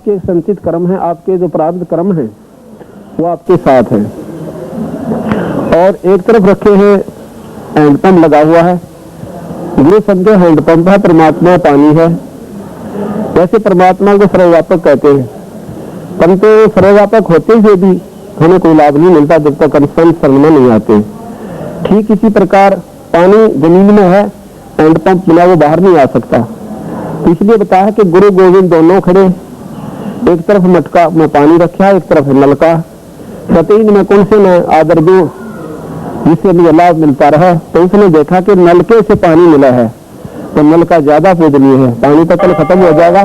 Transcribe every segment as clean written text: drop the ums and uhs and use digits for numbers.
आपके संचित कर्म है, आपके जो प्रारब्ध कर्म है वो आपके साथ है। और एक तरफ रखे हैं हैंडपंप लगा हुआ है, ये समझो हैंडपंप है, परमात्मा पानी है। वैसे परमात्मा को सर्वव्यापक कहते हैं, परंतु सर्वव्यापक होते हुए भी हमें कोई लाभ नहीं मिलता जब तक हम संत शरण में नहीं आते। ठीक इसी प्रकार पानी जमीन में है, हैंडपंप बिना वो बाहर नहीं आ सकता। तो इसलिए बताया कि गुरु गोविंद दोनों खड़े, एक तरफ मटका में पानी रखा, एक तरफ नलका। सतीज में कौन से मैं आदर दूं जिससे मुझे लाभ मिलता रहा। तो उसने देखा कि नलके से पानी मिला है तो नलका ज्यादा पूजनीय है, पानी तो कल खत्म हो जाएगा।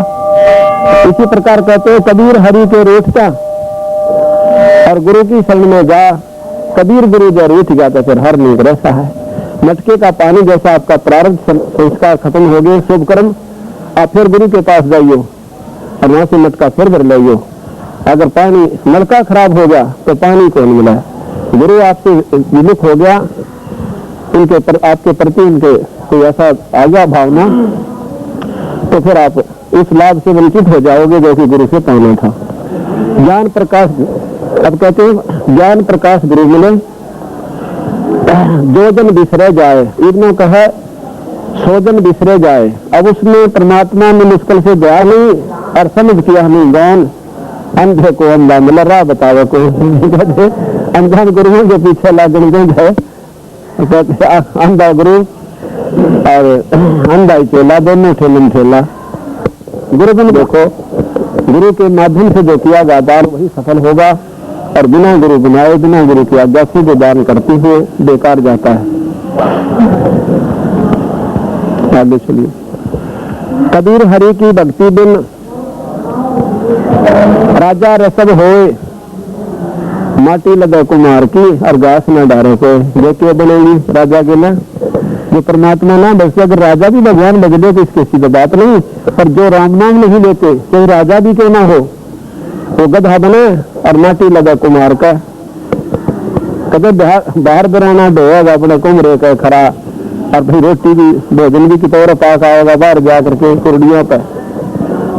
इसी प्रकार कहते हैं कबीर हरि के रूठ का और गुरु की शरण में जा, कबीर गुरु जो रूठ गया तो फिर हर नीक रहता है। मटके का पानी जैसा आपका प्रारब्ध संस्कार खत्म हो गए, शुभ कर्म, आप फिर गुरु के पास जाइयो और वहां से मटका फिर भर लाइयो। अगर पानी नलका खराब हो गया तो पानी कौन मिला, गुरु आपसे विमुख हो गया, उनके आपके प्रति उनके कोई ऐसा आ गया भावना, तो फिर आप उस लाभ से वंचित हो जाओगे जो कि गुरु से पाना था। ज्ञान प्रकाश, अब कहते हैं ज्ञान प्रकाश गुरु मिले, जो जन बिसरे जाए, इतना कहा सौ जन बिसरे जाए। अब उसमें परमात्मा ने मुश्किल से दया नहीं और समझ किया हमें ज्ञान, अंधे को अंधा मिला राह बतावे को। अंधा गुरुओं के पीछे लागन गए, अंधा गुरु और अंधा चेला दोनों ठेलन ठेला। गुरुजन देखो, गुरु के माध्यम से जो किया गया दान वही सफल होगा, और बिना गुरु बनाए बिना गुरु की आज्ञा से जो दान करते हुए बेकार जाता है। आगे चलिए। कबीर हरि की भक्ति बिन राजा रसद होए, माटी लगे कुमार की और घास न डारे को। देखिए बनेगी राजा के लिए, जो परमात्मा ना बस, अगर राजा भी भगवान बज ले तो इसके सीधे बात नहीं, पर जो राम नाम नहीं लेते कोई राजा भी क्यों ना हो, वो गधा बने और माटी लगा कुमार का। कदे बाहर बराना ढोएगा अपने कुमरे का खरा, और भाई रोटी भी भोजन भी कितोर पाक आएगा बाहर जा करके कुर्डियों पे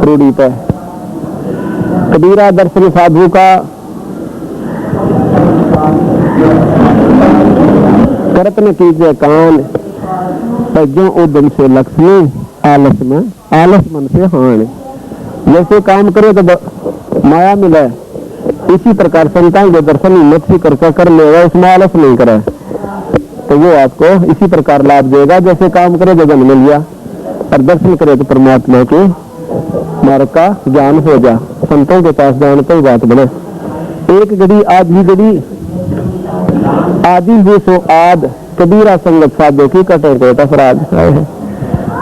रूढ़ी पे। कबीरा दर्शन साधु का करत न कीजिए कान, जो उद्यम से लक्ष्मी आलस में आलस मन से हान। जैसे काम करे तो माया मिले, इसी प्रकार संतान के दर्शन हिम्मत से कर लेगा, उसमें आलस नहीं करे तो वो आपको इसी प्रकार लाभ देगा। जैसे काम करे तो जन मिल गया, और दर्शन करे तो परमात्मा के मार्ग का ज्ञान हो जा। संतों के पास जाने तो बात बने। एक घड़ी आधी घड़ी आदि भी सो आद, कबीरा संगत साधो की कटे कोट अपराध।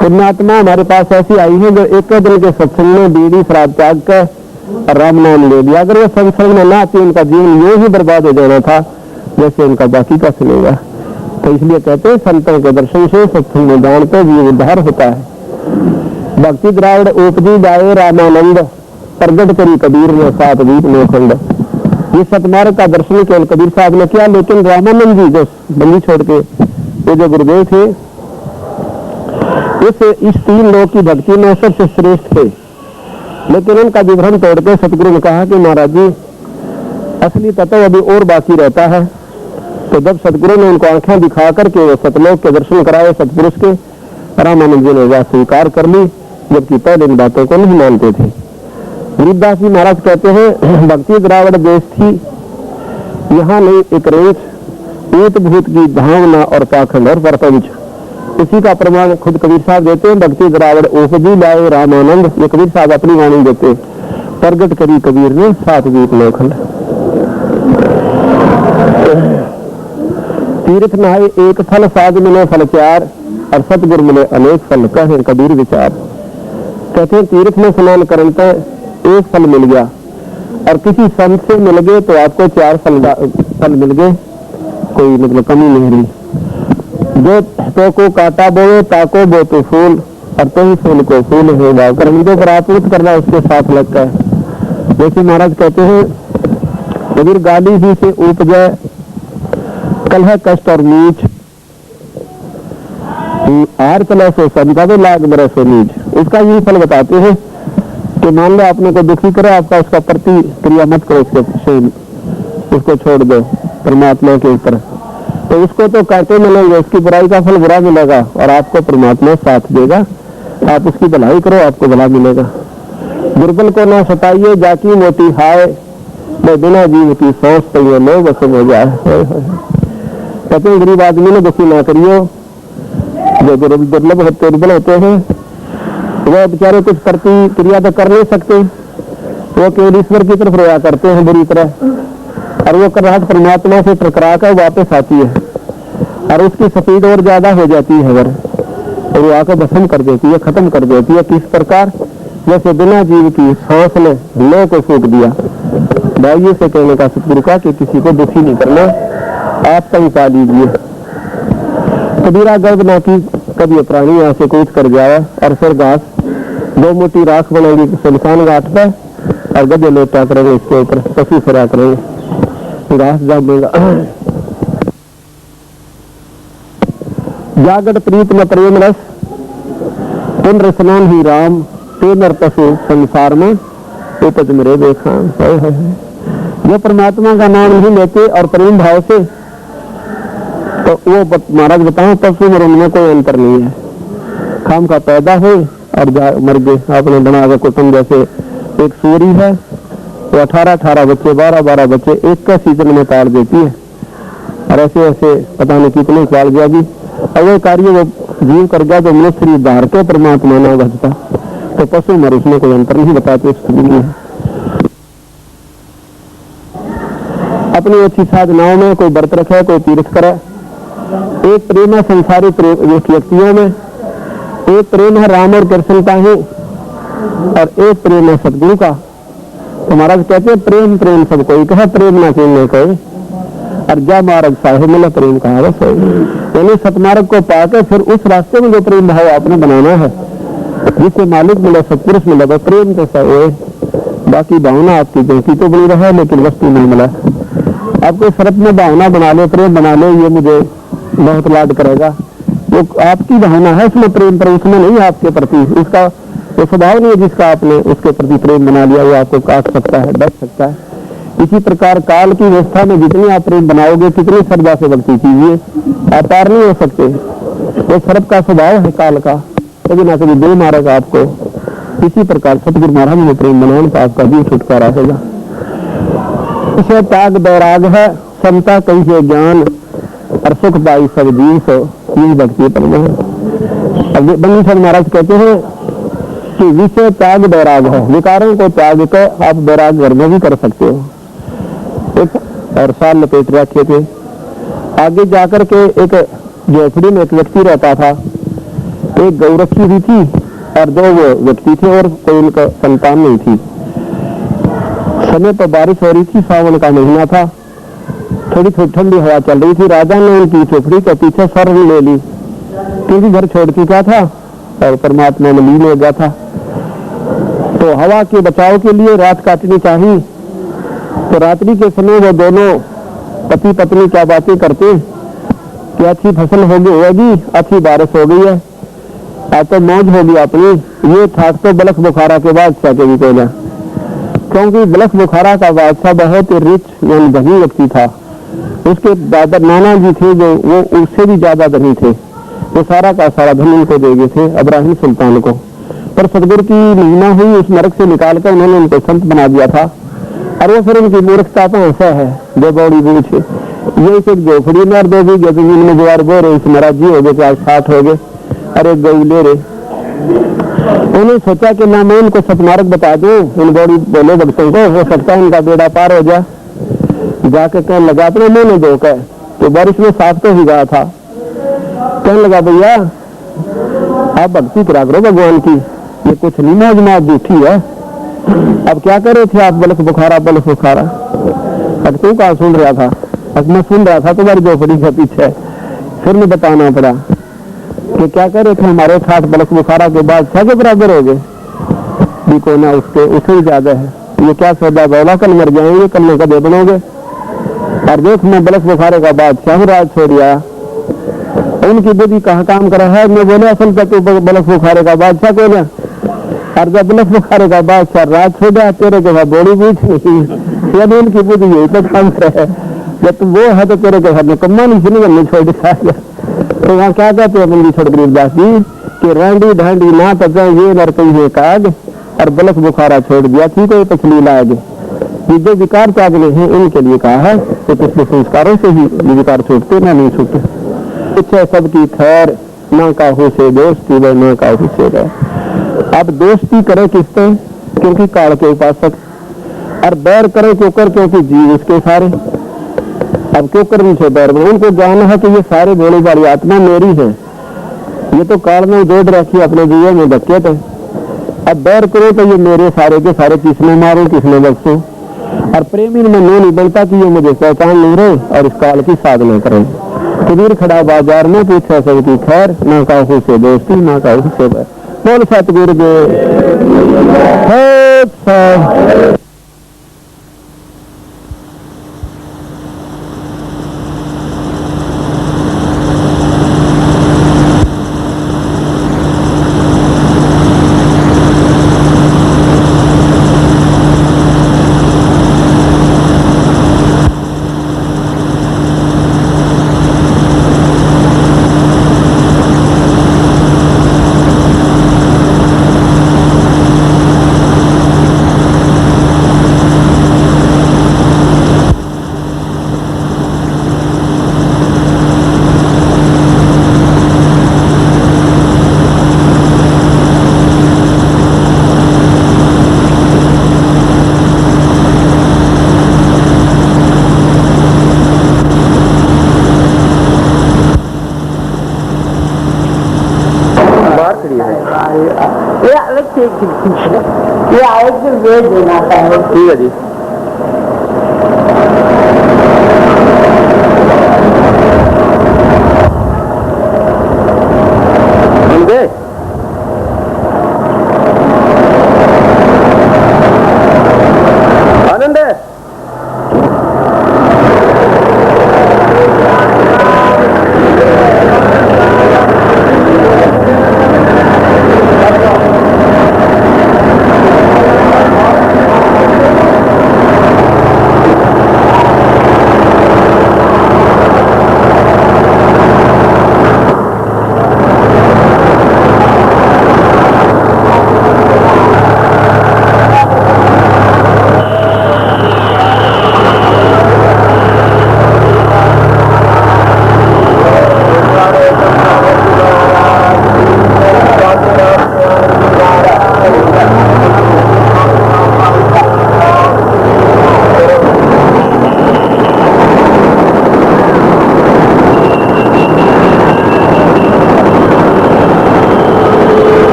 पुण्यात्मा हमारे पास ऐसी आई है जो एक दिन के सत्संग में बीड़ी शराब त्याग कर राम नाम ले लिया। अगर वो सत्संग में ना आती उनका जीवन यूं ही बर्बाद हो जाना था जैसे उनका बाकी का चलेगा। तो इसलिए कहते हैं संतों के दर्शन से सत्संग में जान तो जीव उद्धार होता है। भक्ति द्राविड़ उपजी जाए रामानंद, प्रगट करी कबीर ने सात गीत में खंड। ये सतमार्ग का दर्शन केवल कबीर साहब ने किया, लेकिन रामानंद जी जो बंदी छोड़ के ये जो गुरुदेव थे, इस तीन लोग की भक्ति में सबसे श्रेष्ठ थे। लेकिन उनका विवरण तोड़ के सतगुरु ने कहा कि महाराज जी असली तत्व अभी और बाकी रहता है। तो जब सतगुरु ने उनको आंखें दिखा करके वो सतलोक के दर्शन कराए सतपुरुष के, रामानंद जी ने वह स्वीकार कर ली, जबकि पहले इन बातों को नहीं मानते थे। गरीबदास जी महाराज कहते हैं भक्ति द्राविड़ देश थी, यहाँ नहीं एक रेंच, ऊत भूत की भावना और पाखंड और प्रपंच। इसी का प्रमाण खुद कबीर साहब देते हैं। भक्ति द्राविड़ उपजी लाए रामानंद, ये कबीर साहब अपनी वाणी देते। प्रगट करी कबीर ने सात गीत में खंड। तीर्थ नहाए एक फल, साध मिले फल चार, और सतगुरु मिले अनेक फल, कहे कबीर विचार। कहते हैं तीर्थ में स्नान करने पर एक फल मिल गया, और किसी संत से मिल गए तो आपको चार फल मिल गए, कोई मतलब कमी नहीं रही। जो तो को काटा बोए ताको बो तो फूल, और तो ही फूल को फूल होगा। कर्म जो प्राप्त करना उसके साथ लगता है। जैसे महाराज कहते हैं कबीर गाली ही से उपजे कलह कष्ट और नीच, आर कला से संता लाग बरस नीच। इसका यही फल बताते हैं कि मान लो आपने को दुखी करे, आपका उसका प्रतिक्रिया मत करो, उसको छोड़ दो परमात्मा के ऊपर, तो उसको तो कहते मिलेंगे, उसकी बुराई का फल बुरा मिलेगा और आपको परमात्मा साथ देगा। आप उसकी भलाई करो, आपको भला मिलेगा। दुर्बल को ना सताइए, जाकी मोती हाय, मैं बिना जीव की सांस पे लोग असम हो जाए। कहते हैं गरीब आदमी ने दुखी ना करियो, जो दुर्लभ होते दुर्बल होते हैं वह बेचारे कुछ प्रतिक्रिया तो कर नहीं सकते, वो केवल ईश्वर की तरफ रोया करते हैं बुरी तरह, और वो कराहट परमात्मा से टकरा कर वापस आती है और उसकी स्पीड और ज्यादा हो जाती है और वो आकर भस्म कर देती है, खत्म कर देती है। किस प्रकार? जैसे बिना जीव की सांस ने लो को फूक दिया। भाइयों से कहने का सतगुरु का कि किसी को दुखी नहीं करना, आप कहीं पा लीजिए। कबीरा गर्भ ना की कभी प्राणी यहाँ से कूच कर जाए और फिर घास 2 मुट्ठी राख बनेगी सुनसान घाट पे और गधे लेटा करेंगे इसके ऊपर, पशु फिरा करेंगे, घास जामेगा। जागट प्रीत में प्रेम रस, पुण्य स्नान ही राम, ते नर पशु संसार में उपज मेरे देखा। जो परमात्मा का नाम नहीं लेते और प्रेम भाव से, तो वो महाराज बताओ पशु और उनमें कोई अंतर नहीं है। खाम का पैदा हो और मर गए। आपने बना के कुटुंब, जैसे एक सूरी है वो 18-18 बच्चे 12-12 बच्चे एक का सीजन में पाल देती है, और ऐसे ऐसे पता नहीं कितने पाल जाएगी। और वो कार्य वो जीव कर गया तो मनुष्य शरीर बाहर के परमात्मा ना बचता, तो पशु मर उसमें कोई अंतर नहीं बताते स्थिति है। अपनी अच्छी साधनाओं में कोई व्रत रखे, कोई तीर्थ करे। एक प्रेम है संसारिक व्यक्तियों में, एक प्रेम है राम और कृष्ण का ही, और एक प्रेम है सतगुरु का। तो महाराज कहते हैं प्रेम प्रेम सब कोई कहे, प्रेम ना कहने कोई, और जा मार्ग साहे मिला प्रेम कहा बस। यानी सतमार्ग को पाकर फिर उस रास्ते में जो प्रेम भाव आपने बनाना है, जिससे मालिक मिले, सत्पुरुष मिले, वह प्रेम के साथ। बाकी भावना आपकी जैसी तो बनी रहे लेकिन वस्तु नहीं मिला। आपको शरत में भावना बना ले, प्रेम बना ले, ये मुझे बहुत लाड करेगा, वो आपकी भावना है उसमें प्रेम, पर उसमें नहीं आपके प्रति उसका वो स्वभाव नहीं है जिसका आपने उसके प्रति प्रेम बना लिया, वो आपको काट सकता है, डर सकता है। इसी प्रकार काल की व्यवस्था में जितनी आप प्रेम बनाओगे, कितनी श्रद्धा से भक्ति कीजिए, आप पार नहीं हो सकते। वो सर्प का स्वभाव है काल का, कभी ना कभी दे मारेगा आपको। इसी प्रकार सतगुरु महाराज ने प्रेम बनाने का आपका भी छुटकारा होगा। इसे त्याग बैराग है, समता कही है ज्ञान, और सुख पाई सब जीव सो, यही भक्ति परम है। अब बंदी सर महाराज कहते हैं कि विषय त्याग बैराग है, विकारों को त्याग कर आप बैराग घर में भी कर सकते हो। और साल लपेट रखे थे। आगे जाकर के एक झोपड़ी में एक व्यक्ति रहता था, एक गौ रखी हुई थी और 2 वो व्यक्ति थे और कोई उनका संतान नहीं थी। समय पर बारिश हो रही थी, सावन का महीना था, थोड़ी थोड़ी ठंडी हवा चल रही थी। राजा ने उनकी झोपड़ी के पीछे शरण ले ली, क्योंकि घर छोड़ चुका था और परमात्मा में लीन हो गया था। तो हवा के बचाव के लिए रात काटनी चाहिए। तो रात्रि के समय वो दोनों पति पत्नी क्या बातें करते कि अच्छी फसल होगी, अच्छी बारिश हो गई है, आज तो मौज होगी अपनी। ये ठाक तो बलख बुखारा के बादशाह के भी कहना, क्योंकि बलख बुखारा का बादशाह बहुत रिच यानी धनी व्यक्ति था। उसके दादा नाना जी थे जो वो उससे भी ज्यादा धनी थे, वो सारा का सारा धन उनको दे गए थे इब्राहिम सुल्तान को। पर सतगुरु की महिमा हुई, उस नरक से निकालकर उन्होंने उनको संत बना दिया था। और वो फिर उनकी मूर्खता तो ऐसा है, दो बौड़ी बूझ ये एक झोपड़ी में और 2 बीघे जमीन में गुवार बो रहे, इस महाराज जी हो गए, आज 60 हो गए, अरे गऊ ले रहे। उन्होंने सोचा कि ना मैं उनको सतमार्ग बता दूं, उन बौड़ी बोले भक्तों को, हो सकता है उनका बेड़ा पार हो जाए। जाके कहने लगा अपने मुंह में धोकर, तो बारिश में साफ तो ही गया था। कहने लगा भैया आप भक्ति करा करो भगवान की, ये कुछ नहीं मौज मौज झूठी है। अब क्या कर रहे थे आप? बलख बुखारा बलख बुखारा। अब तू कहाँ सुन रहा था? अब मैं सुन रहा था तुम्हारी झोपड़ी के पीछे। फिर मैं बताना पड़ा कि क्या कर रहे थे, हमारे 60 बलख बुखारा के बाद 6 के बराबर हो गए, देखो ना उसके उससे भी ज्यादा है। ये क्या सौदा बोला, कल मर जाएंगे, कल में कदे बनोगे। और देख मैं बलख बुखारे का बाद शाह राज छोड़ आया। उनकी बुद्धि कहाँ काम करा है? मैं बोले असल तक बलख बुखारे का बादशाह को ना और जब बलफ बुखारे का बादशाह रात हो गया तेरे के बाद बड़ी पूछ नहीं यदि उनकी बुद्धि यही तो काम है जब तो वो है तो तेरे के घर में कम्मा नहीं सुनी हमने छोड़ दिया। तो वहाँ क्या कहते हैं बंदी छोड़ गरीबदास जी कि रांडी ढांडी ना पचा ये नर कही काग और बलफ बुखारा छोड़ दिया थी कोई पछली लाग। ये जो विकार त्यागने हैं इनके लिए कहा है तो पिछले संस्कारों से ही ये विकार छूटते ना नहीं छूटते। इच्छा सबकी खैर ना काहू से दोस्ती व ना काहू से रह। अब दोस्ती करे किससे क्योंकि काल के उपासक और बैर करे क्यों कर क्योंकि जीव उसके सारे। अब क्यों कर उनसे बैर में उनको ज्ञान है कि ये सारे भोली वाली आत्मा मेरी है ये तो काल में जोड़ रखी अपने जीवन में धक्के थे। अब बैर करो तो ये मेरे सारे के सारे किसने मारो किसने बख्शो और प्रेमी में नहीं बनता कि ये मुझे पहचान नहीं रहे और इस काल की साधना करें। कबीर खड़ा बाजार में पूछा सबकी खैर ना काहू से दोस्ती ना काहू से बैर। बोल सतगुरु देव। ये आए फिर वे देना है। ठीक है जी। आनंद है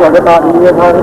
भगत आदमी है सारे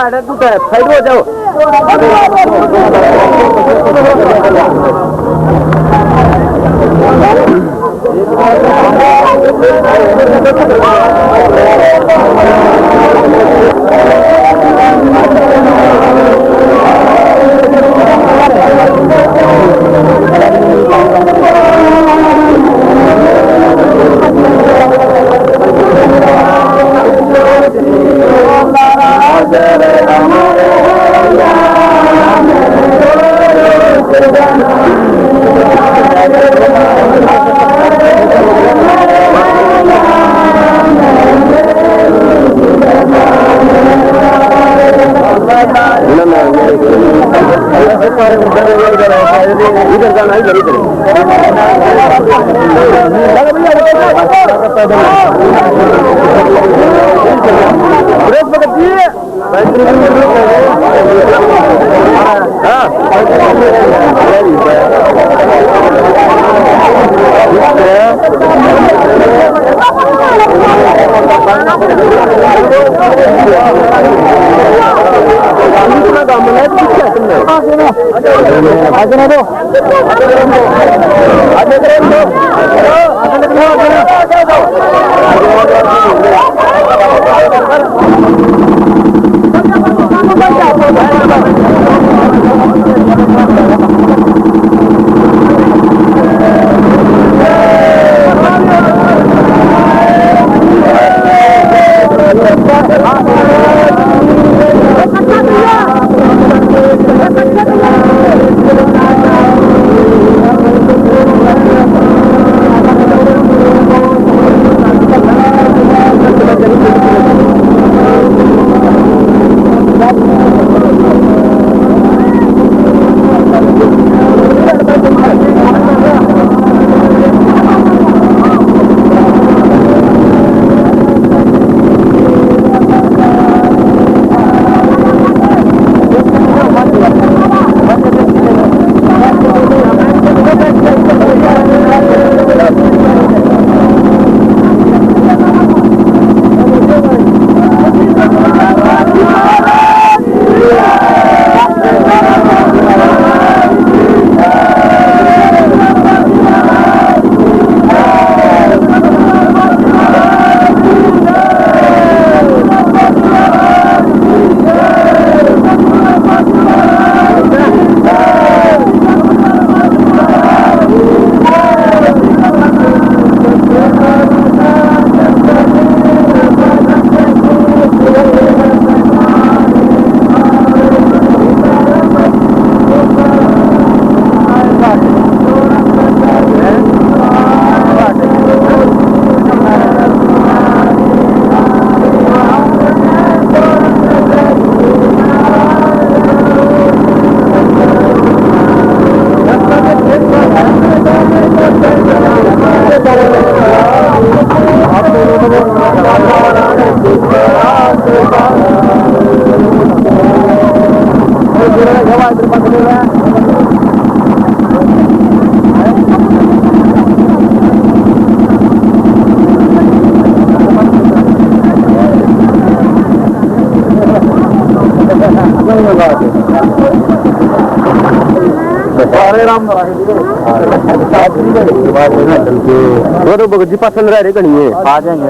घाट है, तू साइड हो जाओ। इधर जाना इधर इधर ब्रेक पकड़िए। जी पसंद रह रही कहीं आ जाएंगे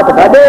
पता दे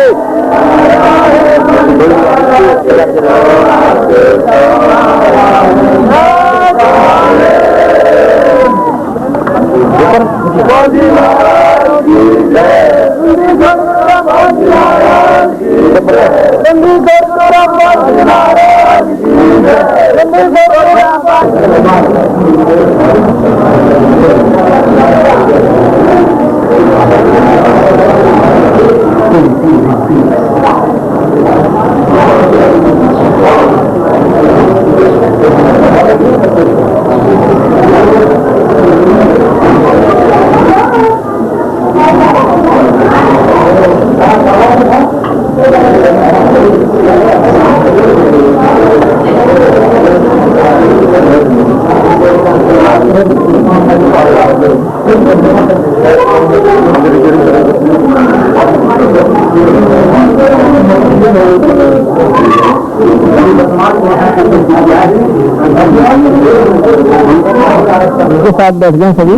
उनके साथ बैठ जाए सभी।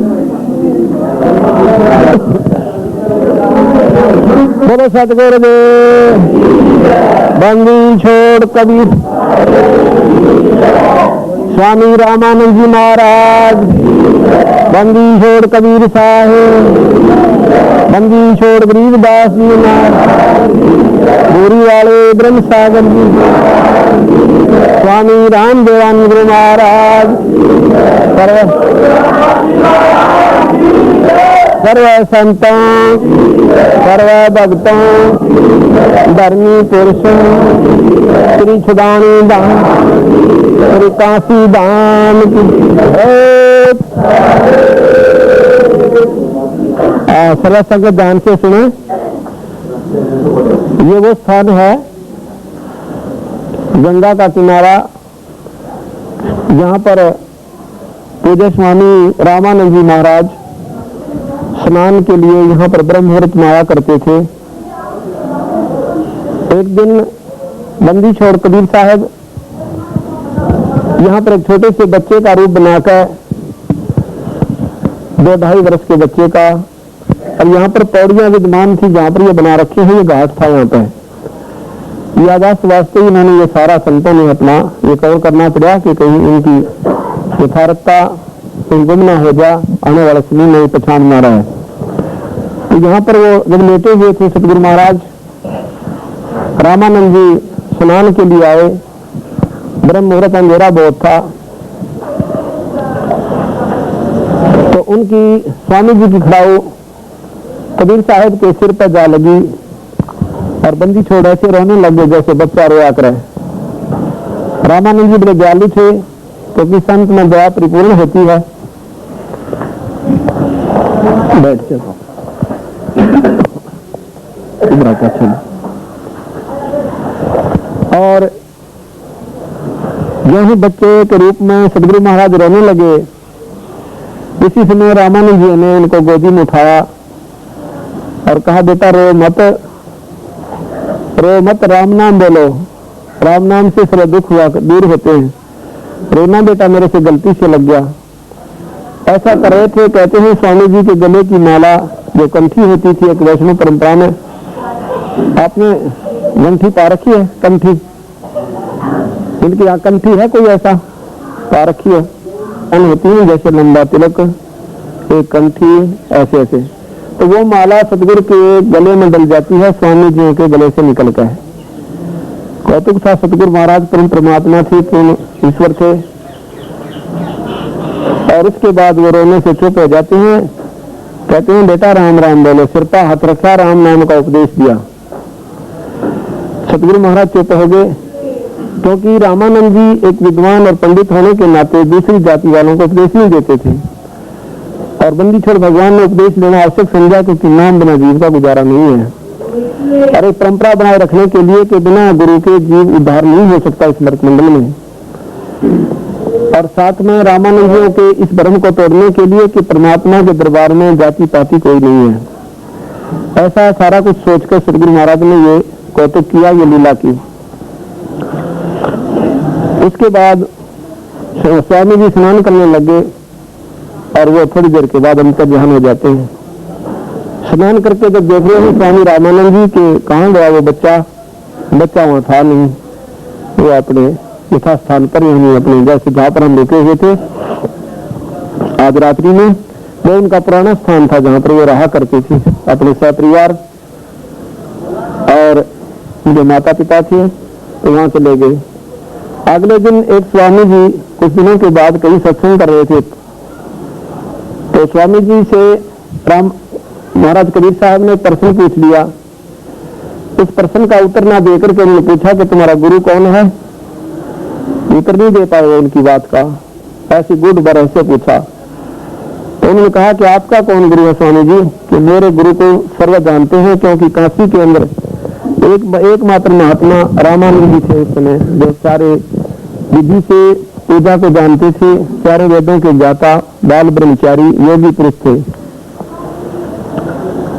बोलो सतगुरुदेव। बंदी छोड़ कबीर स्वामी रामानंद जी महाराज। बंदी छोड़ कबीर साहेब। बंदी छोड़ गरीबदास जी महाराज। बोरी वाले ब्रह्म सागर जी। स्वामी राम देवानंद गुरु महाराज। सर्व संतों सर्व भक्तों धर्मी पुरुषों श्री छुदानी धाम श्री काशी धाम की सर्व संगत ध्यान से सुने। ये वो स्थान है गंगा का किनारा जहाँ पर पूज्य स्वामी रामानंद जी महाराज स्नान के लिए यहाँ पर ब्रह्म मुहूर्त में आया करते थे। एक दिन बंदी छोड़ कबीर साहब यहाँ पर एक छोटे से बच्चे का रूप बनाकर 2-2.5 वर्ष के बच्चे का, और यहाँ पर पौड़ियां विद्यमान थी जहाँ पर ये बना रखे हैं। ये घाट था यहाँ पे। यादाश्त वास्ते ही उन्होंने ये सारा संतों ने अपना ये कवर करना पड़ा कि कहीं इनकी यथार्थता गुम न हो जा, आने वाले समय में पहचान मारा है। तो यहाँ पर वो जब लेटे हुए थे सतगुरु महाराज रामानंद जी स्नान के लिए आए। ब्रह्म मुहूर्त अंधेरा बहुत था, तो उनकी स्वामी जी की खड़ाऊ कबीर साहब के सिर पर जा लगी और बंदी छोड़ ऐसे रोने लगे जैसे बच्चा रोया करे। रामानंद जी बड़े दयालु थे क्योंकि संत में दया परिपूर्ण होती है। बैठ चलो और यही बच्चे के रूप में सतगुरु महाराज रोने लगे। इसी समय रामानंद जी ने उनको गोदी में उठाया और कहा, बेटा रो मत, राम नाम बोलो। राम नाम से सारे दुख हुआ दूर होते हैं। रोना बेटा मेरे से गलती से लग गया। ऐसा कर रहे थे। कहते हैं स्वामी जी के गले की माला जो कंठी होती थी एक वैष्णव परंपरा में, आपने गंठी पा रखी है? कंठी इनकी यहाँ कंठी है कोई ऐसा पा रखी है? अन होती है जैसे लंबा तिलक, एक कंठी ऐसे ऐसे। तो वो माला सतगुरु के गले में डल जाती है, स्वामी जी के गले से निकल कर है। कौतुक था, सतगुरु महाराज परम परमात्मा थे, पूर्ण ईश्वर थे। और उसके बाद वो रोने से चुप हो जाते हैं। कहते हैं बेटा राम राम बोलो। सिर पर हाथ रखा, राम नाम का उपदेश दिया। सतगुरु महाराज चुप हो गए क्योंकि रामानंद जी एक विद्वान और पंडित होने के नाते दूसरी जाति वालों को उपदेश नहीं देते थे। और बंदी छोड़ भगवान ने उपदेश लेना आवश्यक समझा क्योंकि नाम बिना जीव का गुजारा नहीं है। और एक परंपरा बनाए रखने के लिए कि बिना गुरु के जीव उद्धार नहीं हो सकता इस मृत मंडल में। और साथ में रामानंद जी के इस भ्रम को तोड़ने के लिए कि परमात्मा के दरबार में जाति पाति कोई नहीं है। ऐसा सारा कुछ सोचकर सतगुरु महाराज ने ये कौतुक किया, ये लीला की। उसके बाद स्वामी जी स्नान करने लगे और वो थोड़ी देर के बाद अंतर ध्यान हो जाते हैं। स्नान करके जब देख रहे हैं स्वामी रामानंद जी के कहाँ गया वो बच्चा वहां था नहीं। वो अपने यथा स्थान पर ही अपने जैसे जहाँ पर हम रुके हुए थे आज रात्रि में, वो उनका पुराना स्थान था जहाँ पर वो रहा करती थी अपने सपरिवार। और जो माता पिता थे तो वहां चले गए। अगले दिन एक स्वामी जी कुछ दिनों के बाद कई सत्संग कर रहे थे, तो स्वामी जी से राम महाराज कबीर साहब ने प्रश्न पूछ लिया। उस प्रश्न का उत्तर ना देकर के उन्होंने पूछा कि तुम्हारा गुरु कौन है। उत्तर नहीं दे पाए उनकी बात का, ऐसी गुड बर से पूछा। तो उन्होंने कहा कि आपका कौन गुरु है स्वामी जी? कि मेरे गुरु को सर्व जानते हैं क्योंकि काशी के अंदर एकमात्र महात्मा रामानंद जी थे उस समय, जो सारे विधि से पूजा को जानते थे, सारे वेदों के ज्ञाता, बाल ब्रह्मचारी योगी पुरुष थे।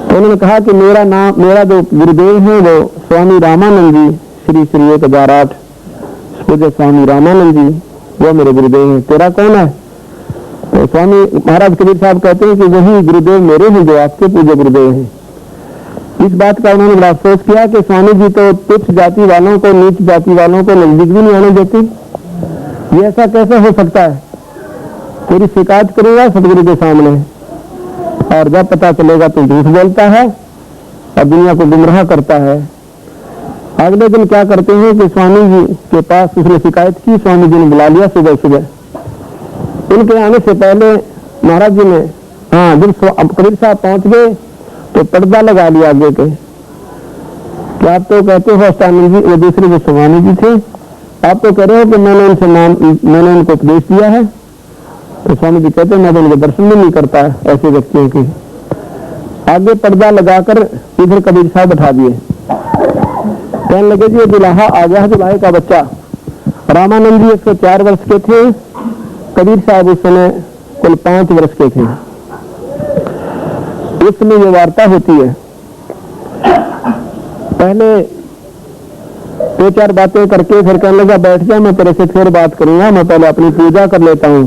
तो उन्होंने कहा कि मेरा जो गुरुदेव है वो स्वामी रामानंद जी श्री 1008 पूज्य स्वामी रामानंद जी वो मेरे गुरुदेव हैं, तेरा कौन है? तो स्वामी महाराज कबीर साहब कहते हैं कि वही गुरुदेव मेरे हैं जो आपके पूज्य गुरुदेव हैं। इस बात का उन्होंने बड़ा अफसोस किया कि स्वामी जी तो तुच्छ जाति वालों को, नीच जाति वालों को नजदीक भी नहीं आने देते। ये ऐसा कैसे हो सकता है? तेरी शिकायत करूंगा सतगुरु के सामने, और जब पता चलेगा तो झूठ बोलता है और दुनिया को गुमराह करता है। अगले दिन क्या करते हैं कि स्वामी जी के पास उसने शिकायत की, स्वामी जी ने बुला लिया सुबह सुबह। उनके आने से पहले महाराज जी ने जब कबीर साहब पहुंच गए तो पर्दा लगा लिया आगे के। क्या आप तो कहते हो अष्टानंद जी, वो दूसरे जो स्वामी जी थे, आप तो कह रहे हो कि मैंने उनको उपदेश दिया है। तो स्वामी जी कहते हैं मैं तो उनके दर्शन भी नहीं करता ऐसे व्यक्तियों के। आगे पर्दा लगाकर इधर कबीर साहब बैठा दिए। कहने लगे जी ये दुल्हा आ गया है, दुल्हे का बच्चा। रामानंद जी 104 वर्ष के थे, कबीर साहब उस समय कुल 5 वर्ष के थे। उसमें ये वार्ता होती है। पहले 2-4 बातें करके फिर कहने लगा बैठ जा, मैं तेरे से फिर बात करूंगा, मैं पहले अपनी पूजा कर लेता हूँ।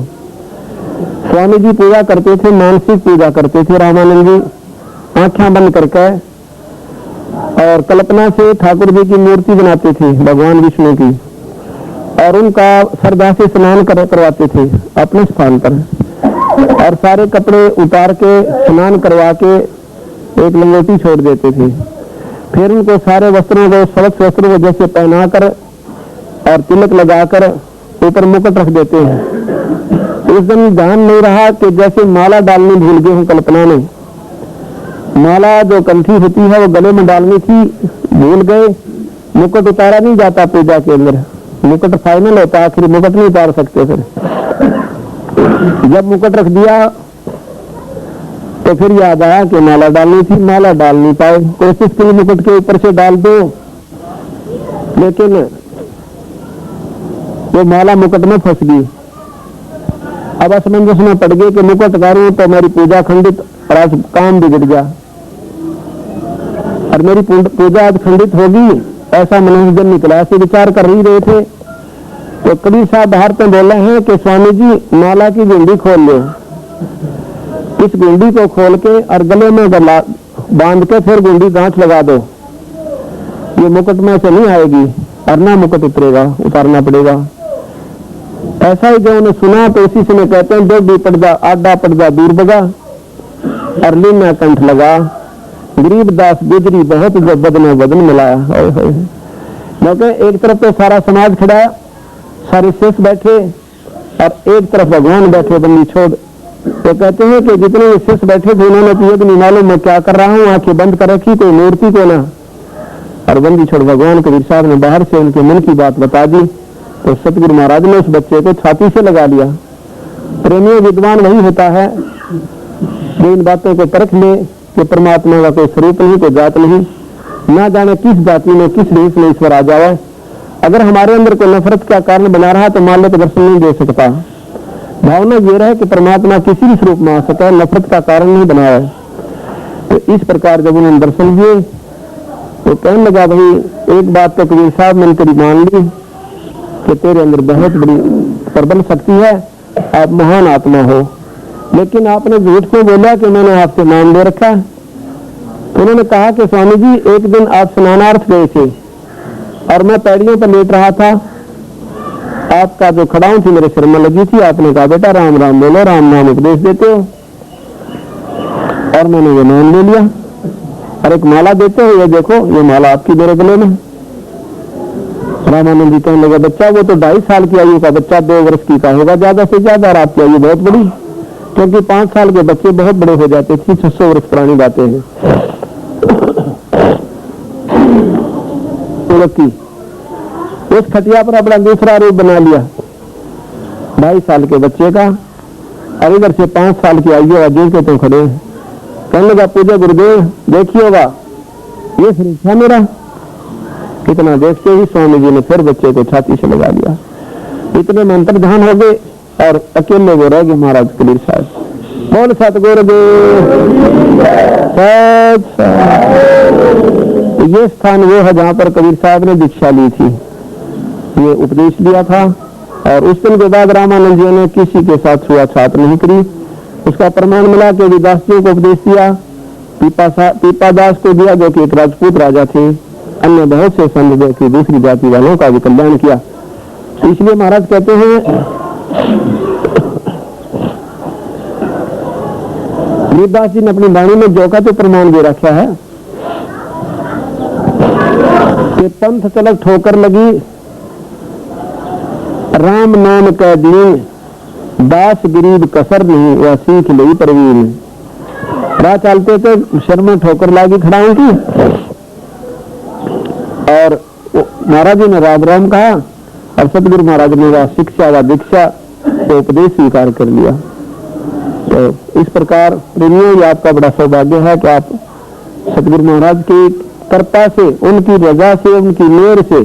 स्वामी जी पूजा करते थे, मानसिक पूजा करते थे रामानंद जी, आंखें बंद करके, और कल्पना से ठाकुर जी की मूर्ति बनाते थे भगवान विष्णु की, और उनका श्रद्धा से स्नान करवाते थे अपने स्थान पर, और सारे कपड़े उतार के स्नान करवा के एक लंगोटी छोड़ देते थे। फिर उनको सारे वस्त्रों को, स्वच्छ वस्त्रों को जैसे पहनाकर और तिलक लगाकर ऊपर मुकुट रख देते हैं। उस दिन ध्यान नहीं रहा कि जैसे माला डालनी भूल गए हूँ कल्पना में। माला जो कंठी होती है वो गले में डालनी थी, भूल गए। मुकुट उतारा नहीं जाता पूजा के अंदर, मुकुट फाइनल होता, आखिर मुकुट नहीं उतार सकते। फिर जब मुकुट रख दिया तो फिर याद आया कि माला डालनी थी, माला डाल नहीं पाए। कोशिश की मुकुट के ऊपर से डाल दो, लेकिन वो माला मुकुट में फंस गई। अब असमंजस में पड़ गए कि मुकुट करूं तो मेरी पूजा खंडित और आज काम बिगड़ गया, और मेरी पूजा आज खंडित होगी, ऐसा मनोरंजन निकला। ऐसे विचार कर ही रहे थे तो कबीर साहब बाहर पे बोल रहे हैं कि स्वामी जी माला की गुंडी खोल लो। इस गुंडी को खोल के और गले में बांध के फिर गुंडी गांठ लगा दो, ये मुकुट में से नहीं आएगी और ना मुकुट उतरेगा, उतारना पड़ेगा। ऐसा ही जो उन्हें सुना तो उसी समय कहते हैं दो पर्दा आडा पर्दा दूर बगा, अरली में कंठ लगा, गरीब दास गुजरी बहुत जो बदन बदन मिलाया। क्योंकि एक तरफ तो सारा समाज खड़ा, सारे शिष्य बैठे, और एक तरफ भगवान बैठे बंदी छोड़। तो कहते हैं कि जितने शिष्य बैठे थे उन्होंने तो ये भी नहीं मालूम मैं क्या कर रहा हूँ, आंखें बंद कर रखी, कोई मूर्ति को ना, और बंदी छोड़ भगवान कबीर साहब ने बाहर से उनके मन की बात बता दी। तो सतगुरु महाराज ने उस बच्चे को छाती से लगा लिया। प्रेमी विद्वान वही होता है जो इन बातों को परख ले कि परमात्मा का कोई स्वरूप नहीं, कोई जात नहीं, ना जाने किस जाति में किस देश में ईश्वर आ जाए। अगर हमारे अंदर कोई नफरत का कारण बना रहा तो मान लो तो दर्शन नहीं दे सकता। भावना ये रहे कि परमात्मा किसी भी स्वरूप में आ सकता है, नफरत का कारण नहीं बनाया है। तो इस प्रकार जब उन्होंने दर्शन दिए तो कहने लगा भाई एक बात तो कबीर साहब मैंने तेरी मान ली कि तेरे अंदर बहुत बड़ी प्रबल शक्ति है, आप महान आत्मा हो, लेकिन आपने झूठ क्यों बोला कि मैंने आपसे नाम दे रखा। उन्होंने कहा कि स्वामी जी एक दिन आप स्नानार्थ गए थे और मैं पैड़ियों पर लेट रहा था, आपका जो खड़ाऊ थी मेरे सिर में लगी थी, आपने कहा बेटा राम राम बोलो, राम नाम उपदेश देते हो, और मैंने ये नाम ले लिया। और एक माला देते हो, ये देखो ये माला आपकी मेरे गले में। रामानंद जी कहने लगा बच्चा वो तो 2.5 साल की आयु का बच्चा 2 वर्ष की का होगा ज्यादा से ज्यादा, और आपकी आयु बहुत बड़ी, क्योंकि 5 साल के बच्चे बहुत बड़े हो जाते थे, 600 वर्ष पुरानी बातें हैं। उस खटिया पर अपना दूसरा रूप बना लिया 2.5 साल के बच्चे का, और इधर से 5 साल की आयु अजय के तो खड़े। कहने लगा पूज्य गुरुदेव देखिएगा ये श्रीक्षा मेरा। इतना देखते ही स्वामी जी ने फिर बच्चे को छाती से लगा लिया। इतने में अंतर्ध्यान हो गए और अकेले वो रह गए महाराज कबीर साहब। बोल सतगुरुदेव। ये स्थान वो है जहाँ पर कबीर साहब ने दीक्षा ली थी। ये उपदेश दिया था। और उस दिन के बाद रामानंद जी ने किसी के साथ छुआछूत नहीं करी। उसका प्रमाण मिला कि रविदास जी को उपदेश दिया, पीपादास को दिया जो कि एक राजपूत राजा थे, अन्य बहुत से संत जो कि दूसरी जाति वालों का भी कल्याण किया। इसलिए महाराज कहते हैं रविदास जी ने अपनी वाणी में जो का तो प्रमाण दे रखा है कि पंथ चलक ठोकर लगी, राम नाम कह दीन, दास गरीब कसर नहीं, वह सीख ली प्रवीण। राह चलते थे शर में ठोकर लागी खड़ाओं की, और महाराज जी ने राम राम कहा और सतगुरु महाराज ने वह शिक्षा व दीक्षा को उपदेश स्वीकार कर लिया। तो इस प्रकार प्रेमियों, ये आपका बड़ा सौभाग्य है कि आप सतगुरु महाराज की कृपा से, उनकी रजा से, उनकी मेहर से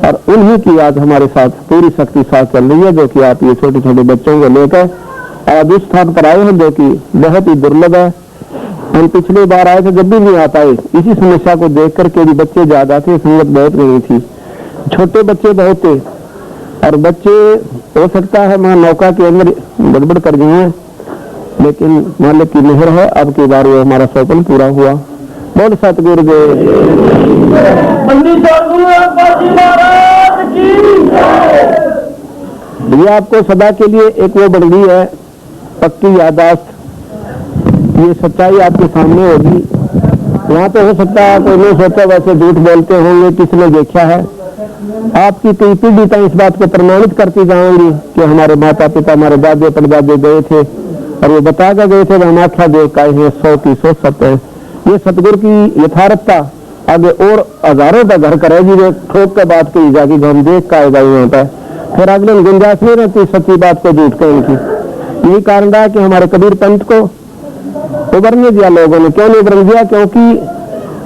और उन्हीं की आज हमारे साथ पूरी शक्ति साथ चल रही है, जो कि आप ये छोटे छोटे बच्चों को लेकर आज उस स्थान पर आए हैं जो कि बहुत ही दुर्लभ है। हम पिछली बार आए थे, जब भी नहीं आ पाए, इसी समस्या को देख करके भी बच्चे ज्यादा थे, संगत बहुत नहीं थी, छोटे बच्चे बहुत थे, और बच्चे हो सकता है वहां नौका के अंदर गड़बड़ कर गए हैं, लेकिन मालिक की मेहर है, अब की बार वो हमारा सपन पूरा हुआ। बोल सतगुरुदेव। ये आपको सदा के लिए एक वो बन गई है पक्की यादाश्त, ये सच्चाई आपके सामने होगी। वहां तो हो सकता है कोई नहीं सोचा, वैसे झूठ बोलते होंगे, किसने देखा है। आपकी कई पीढ़ी तक इस बात को प्रमाणित करती जाएंगी कि हमारे माता पिता, हमारे दादे परदादे गए थे और वो बता कर गए थे, हम आख्या देख आए हैं 100 की 100 सत्य है। ये सतगुरु की यथार्थता आगे और हजारों का घर करेगी, वो ठोक के बात कही जाएगी जो हम देख का आएगा यहाँ पर, फिर अगले गुंजाइश नहीं रहती सच्ची बात को झूठ कहने की। यही कारण रहा कि हमारे कबीर पंथ को उभरने दिया लोगों ने। क्यों नहीं उभरने दिया? क्योंकि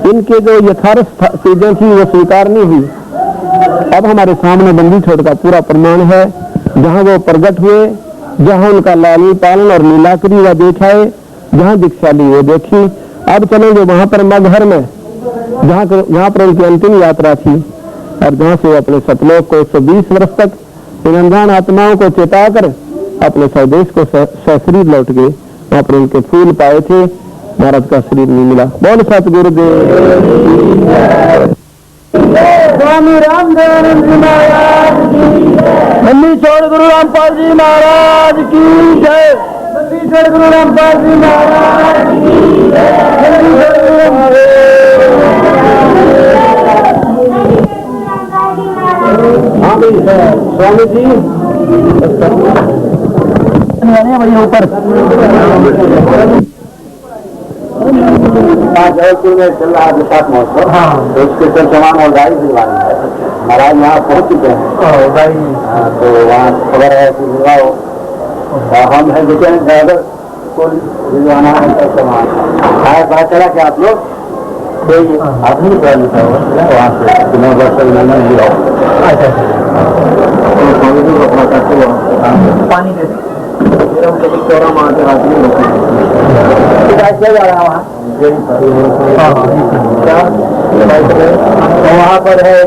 इनके जो यथार्थ चीजें थी वो स्वीकार नहीं हुई। अब हमारे सामने बंदी छोड़ का पूरा प्रमाण है, जहां वो प्रगट हुए, जहां उनका लाली पालन और लीलाकरी व देखा है, जहां दीक्षा ली वो देखी। अब चलेंगे वहां पर मगहर में, जहां पर उनकी अंतिम यात्रा थी, और जहां से अपने सतलोक को 120 वर्ष तक इन अनजान आत्माओं को चेताकर अपने स्वदेश को सशरीर लौट गए। वहां पर उनके फूल पाए थे, महाराज का शरीर नहीं मिला। बोल सतगुरुदेव। स्वामी रामदेव जी महाराज की जय। छोड़ गुरु रामपाल जी महाराज की जय। छोड़ गुरु रामपाल जी महाराज की जय। हाँ भाई स्वामी जी भैया ऊपर जबलपुर में चल रहा विशाख महोत्सव। हाँ, तो उसके समान और गाड़ी भिजवानी है। महाराज यहाँ पहुँच चुके हैं, तो वहाँ खबर है कि भिजवाओ, हम है जितने ड्राइवर को भिजवाना है सामान। पता चला कि आप लोग कोई आदमी वहाँ से नंबर गिराओ। पानी दे चौरा मार के जा रहा वहाँ वहाँ पर है।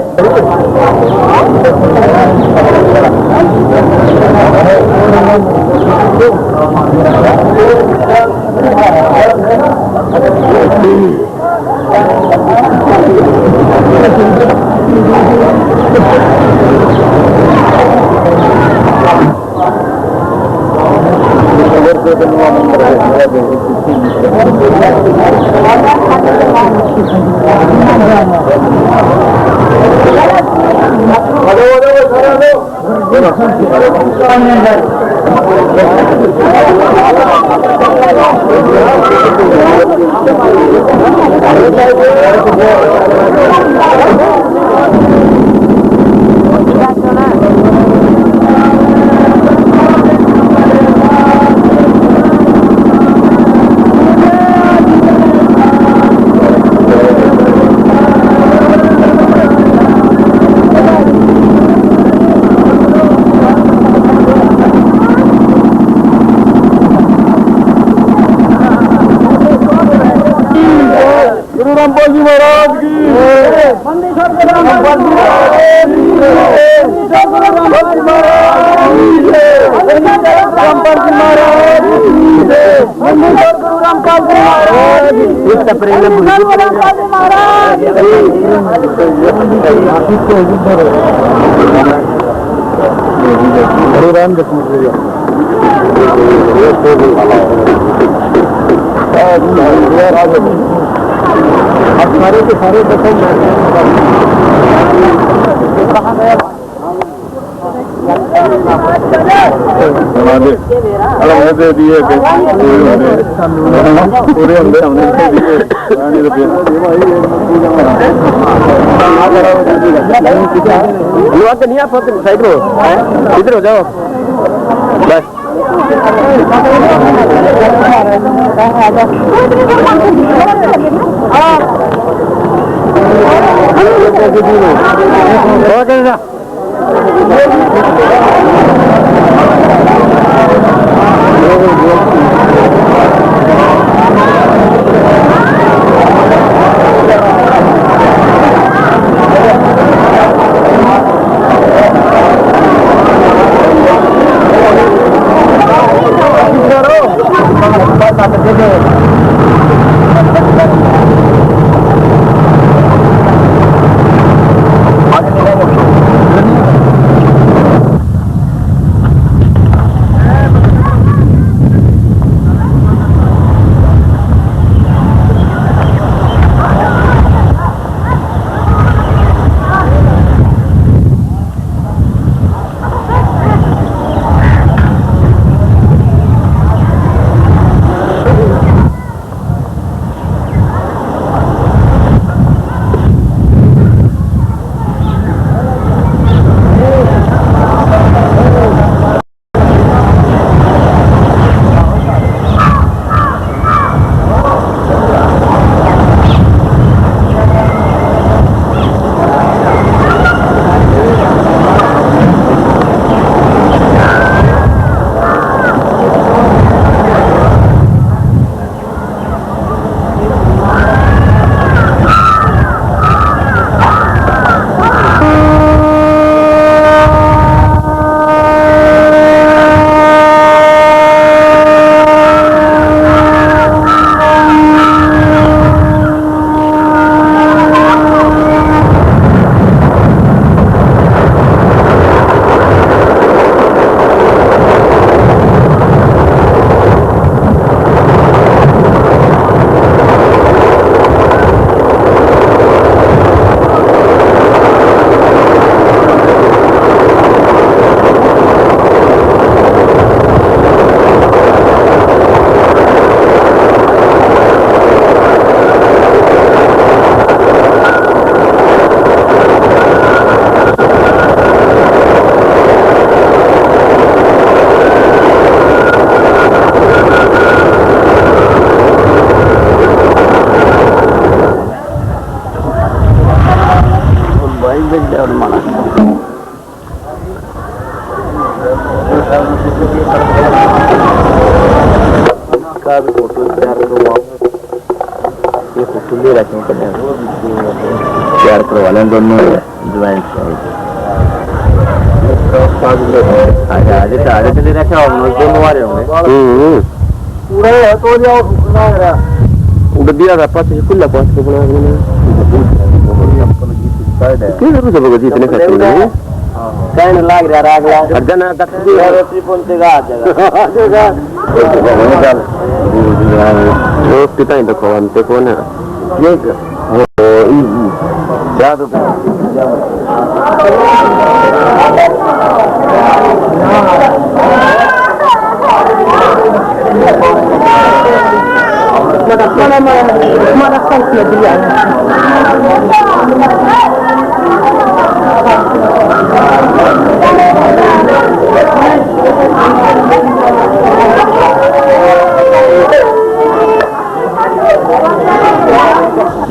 रामपाल जी महाराज की सारे के सारे दे दिए पूरे हमने दिए नहीं आप साइड हो इधर हो जाओ बस तैयार करवा लें दोनों ज्वाइंट आधे चले रखे दोनों आ रहे होंगे पूरा है तो जाओ गड्डिया का पास खुला पास को बना जीतने कहने लाग रहा रागला अर्जना तक पहुंचेगा आ जाएगा कितना ही देखो अंते कौन है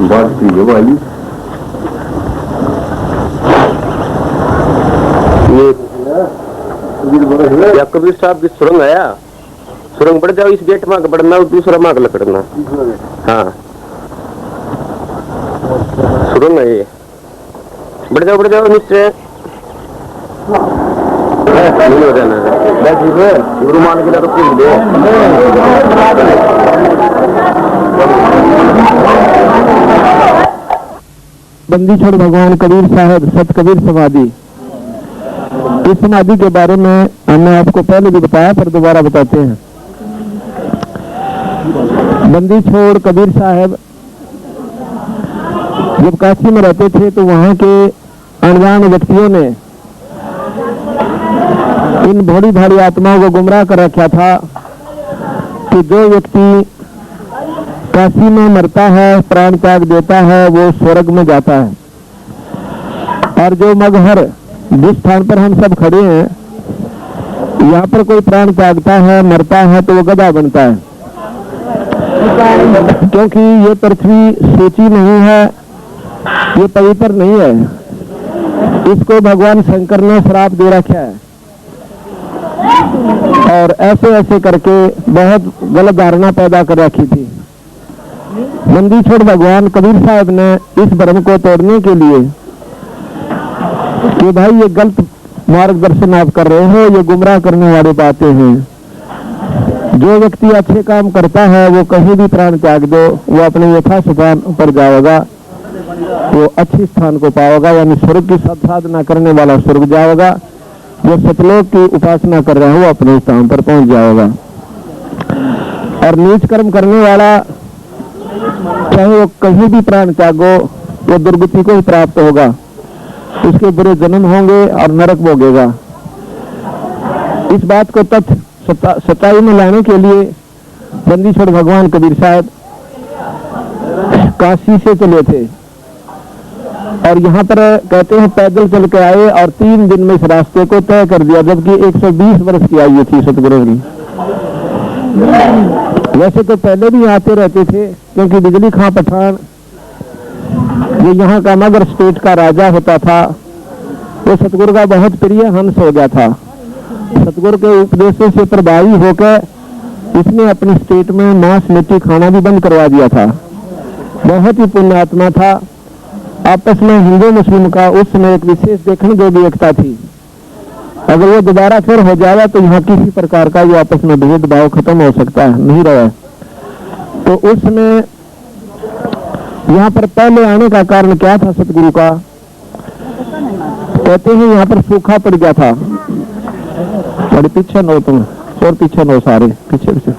बात की है भाई ये कबीर साहब की सुरंग आया सुरंग बढ़ जाओ इस गेट में बढ़ना दूसरा मार्ग लकड़ना हाँ सुरंग है ये बढ़ जाओ निश्चय गुरु मान के तो पूछ दो। बंदी छोड़ भगवान कबीर साहब सत कबीर समाधि। इस समाधि के बारे में हमने आपको पहले भी बताया, पर दोबारा बताते हैं। बंदी छोड़ कबीर साहब जब काशी में रहते थे तो वहां के अनजान व्यक्तियों ने इन भोली भाली आत्माओं को गुमराह कर रखा था कि जो व्यक्ति काशी में मरता है, प्राण त्याग देता है, वो स्वर्ग में जाता है, और जो मगहर जिस स्थान पर हम सब खड़े हैं, यहाँ पर कोई प्राण त्यागता है, मरता है, तो वो गधा बनता है। क्योंकि ये पृथ्वी सूची नहीं है, ये पवित्र नहीं है, इसको भगवान शंकर ने श्राप दे रखा है। और ऐसे ऐसे करके बहुत गलत धारणा पैदा कर रखी थी। बंदी छोड़ भगवान कबीर साहब ने इस भ्रम को तोड़ने के लिए कि भाई ये गलत मार्गदर्शन आप कर रहे हो, ये गुमराह करने वाली बातें हैं। जो व्यक्ति अच्छे काम करता है वो कहीं भी प्राण त्याग दो, वो अपने यथा स्थान पर जाएगा, वो अच्छी स्थान को पाएगा, यानी स्वर्ग की साधना करने वाला स्वर्ग जाएगा। जो सतलोक की उपासना कर रहा है वो अपने स्थान पर पहुंच जाएगा। और नीच कर्म करने वाला चाहे वो कहीं भी प्राण त्यागो, वो दुर्गति को ही प्राप्त होगा, उसके बुरे जन्म होंगे और नरक भोगेगा। इस बात को तथ्य सच्चाई में लाने के लिए बंदी छोड़ भगवान कबीर साहब काशी से चले थे, और यहाँ पर कहते हैं पैदल चल के आए और 3 दिन में इस रास्ते को तय कर दिया, जबकि 120 वर्ष की आयु थी सतगुरु की। वैसे तो पहले भी आते रहते थे, क्योंकि बिजली खां पठान जो यहाँ का मगर स्टेट का राजा होता था, वो सतगुरु का बहुत प्रिय हंस हो गया था। सतगुरु के उपदेशों से प्रभावी होकर उसने अपनी स्टेट में मांस मिट्टी खाना भी बंद करवा दिया था। बहुत ही पुण्यात्मा था। आपस में हिंदू मुस्लिम का उस समय एक विशेष देखने योग्य एकता थी। अगर वो दोबारा फिर हो जाएगा तो यहाँ किसी प्रकार का ये आपस में भेदभाव खत्म हो सकता है, नहीं रहा। तो उस समय यहाँ पर पहले आने का कारण क्या था सतगुरु का? कहते हैं यहाँ पर सूखा पड़ गया था। बड़े पीछे नो तुम, और पीछे नो, सारे पीछे पीछे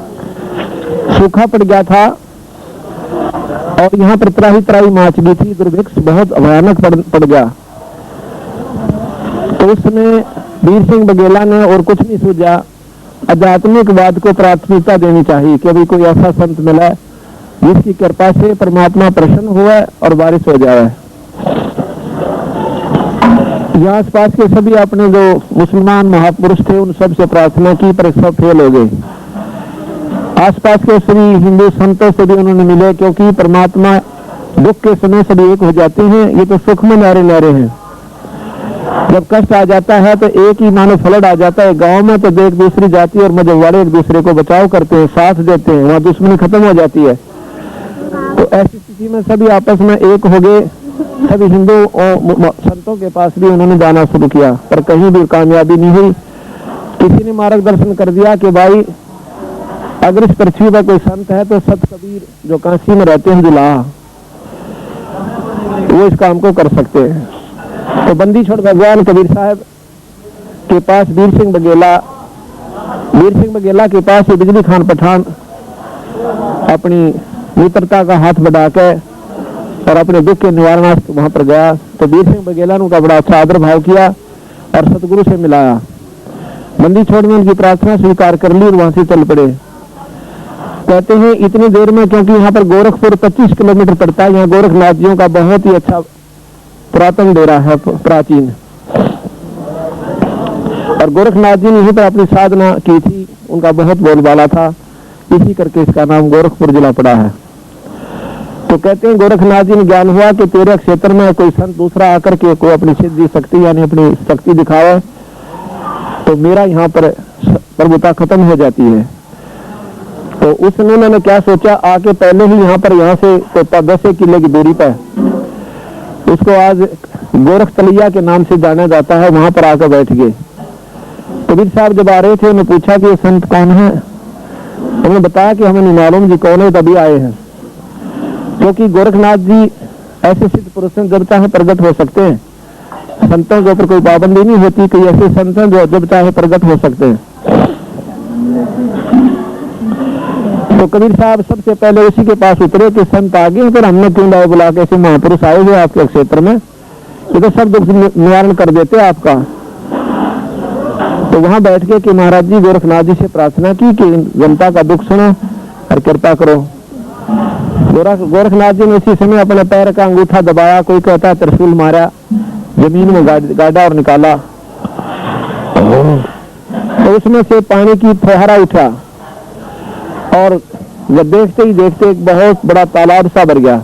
सूखा पड़ गया था, और यहाँ पर त्राही त्राही माच गई थी, दुर्भिक्ष बहुत भयानक पड़ गया। तो उस समय वीर सिंह बघेला ने और कुछ नहीं सूझा, आध्यात्मिकवाद को प्राथमिकता देनी चाहिए कि अभी कोई ऐसा संत मिला जिसकी कृपा से परमात्मा प्रसन्न हुआ और बारिश हो जाए। यहाँ आसपास के सभी अपने जो मुसलमान महापुरुष थे उन सब से प्रार्थना की, पर सब फेल हो गए। आसपास के सभी हिंदू संतों से भी उन्होंने मिले, क्योंकि परमात्मा दुख के समय सभी एक हो जाते हैं। ये तो सुख में नारे नारे हैं। जब कष्ट आ जाता है तो एक ही मानो फ्लड आ जाता है। गांव में तो एक दूसरी जाति और मजहब वाले एक दूसरे को बचाव करते हैं, साथ देते हैं, वहां दुश्मनी खत्म हो जाती है। तो ऐसी स्थिति में सभी आपस में एक हो गए। सभी हिंदू और संतों के पास भी उन्होंने जाना शुरू किया, पर कहीं भी कामयाबी नहीं हुई। किसी ने मार्गदर्शन कर दिया कि भाई अगर इस पृथ्वी पर कोई संत है तो सत कबीर जो काशी में रहते हैं जुलाहा, वो इस काम को कर सकते हैं। तो बंदी छोड़ भगवान कबीर साहब के पास वीर सिंह बघेला के पास बिजली खान पठान अपनी मित्रता का हाथ बढ़ा के और अपने दुख के निवारणार्थ वहां पर गया। तो वीर सिंह बघेला ने उनका बड़ा अच्छा आदर भाव किया और सतगुरु से मिलाया। बंदी छोड़ ने उनकी प्रार्थना स्वीकार कर ली और वहां से चल पड़े। कहते हैं इतनी देर में, क्योंकि यहाँ पर गोरखपुर 25 किलोमीटर पड़ता है, यहाँ गोरखनाथ जियों का बहुत ही अच्छा पुरातन डेरा है, प्राचीन। और गोरखनाथ जी ने यहीं पर अपनी साधना की थी, उनका बहुत बोलबाला था, इसी करके इसका नाम गोरखपुर जिला पड़ा है। तो कहते हैं गोरखनाथ जी ने ज्ञान हुआ कि तेरे क्षेत्र में कोई संत दूसरा आकर के कोई अपनी सिद्धि शक्ति यानी अपनी शक्ति दिखावे तो मेरा यहाँ पर प्रभुता खत्म हो जाती है। तो उस समय मैंने क्या सोचा, आके पहले ही यहाँ से तो 10 किले की दूरी पर उसको आज गोरख तलैया के नाम से जाना जाता है, वहां पर आकर बैठ गए। कबीर साहब जब आ रहे थे, उन्होंने पूछा कि ये संत कौन है। उन्होंने बताया कि हमें नहीं मालूम जी कौन है, तभी आए हैं। क्योंकि गोरखनाथ जी ऐसे सिद्ध पुरुष हैं, जब चाहे प्रकट हो सकते हैं। संतों के ऊपर कोई पाबंदी नहीं होती, कि ऐसे संत हैं जो जब चाहे प्रकट हो सकते हैं। तो कबीर साहब सबसे पहले उसी के पास उतरे कि संत आ गए, फिर हमने क्यों लाए बुला के, ऐसे महापुरुष आए हुए आपके क्षेत्र में, ये तो सब दुख निवारण कर देते आपका। तो वहां बैठ के कि महाराज जी गोरखनाथ जी से प्रार्थना की कि जनता का दुख सुनो और कृपा करो। गोरखनाथ जी ने इसी समय अपने पैर का अंगूठा दबाया, कोई कहता है त्रिशूल मारा, जमीन में गाड़ा और निकाला, तो उसमें से पानी की फुहारा उठा और जब देखते ही देखते एक बहुत बड़ा तालाब सा भर गया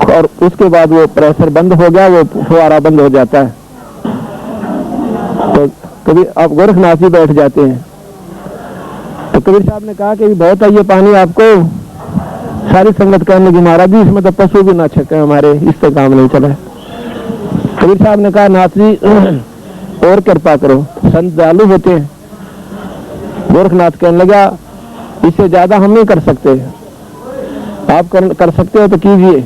और उसके बाद वो प्रेशर बंद हो गया, वो फुहारा बंद हो जाता है। तो कभी आप गोरखनाथ जी बैठ जाते हैं। तो कबीर साहब ने कहा कि बहुत है ये पानी आपको। सारी संगत कहने लगी महाराज जी इसमें तो पशु भी ना छके हमारे, इससे काम नहीं चला। कबीर साहब ने कहा नाथ जी और कृपा करो, संत दयालु होते हैं। गोरखनाथ कहने लगा इससे ज्यादा हम नहीं कर सकते, आप कर सकते हो तो कीजिए।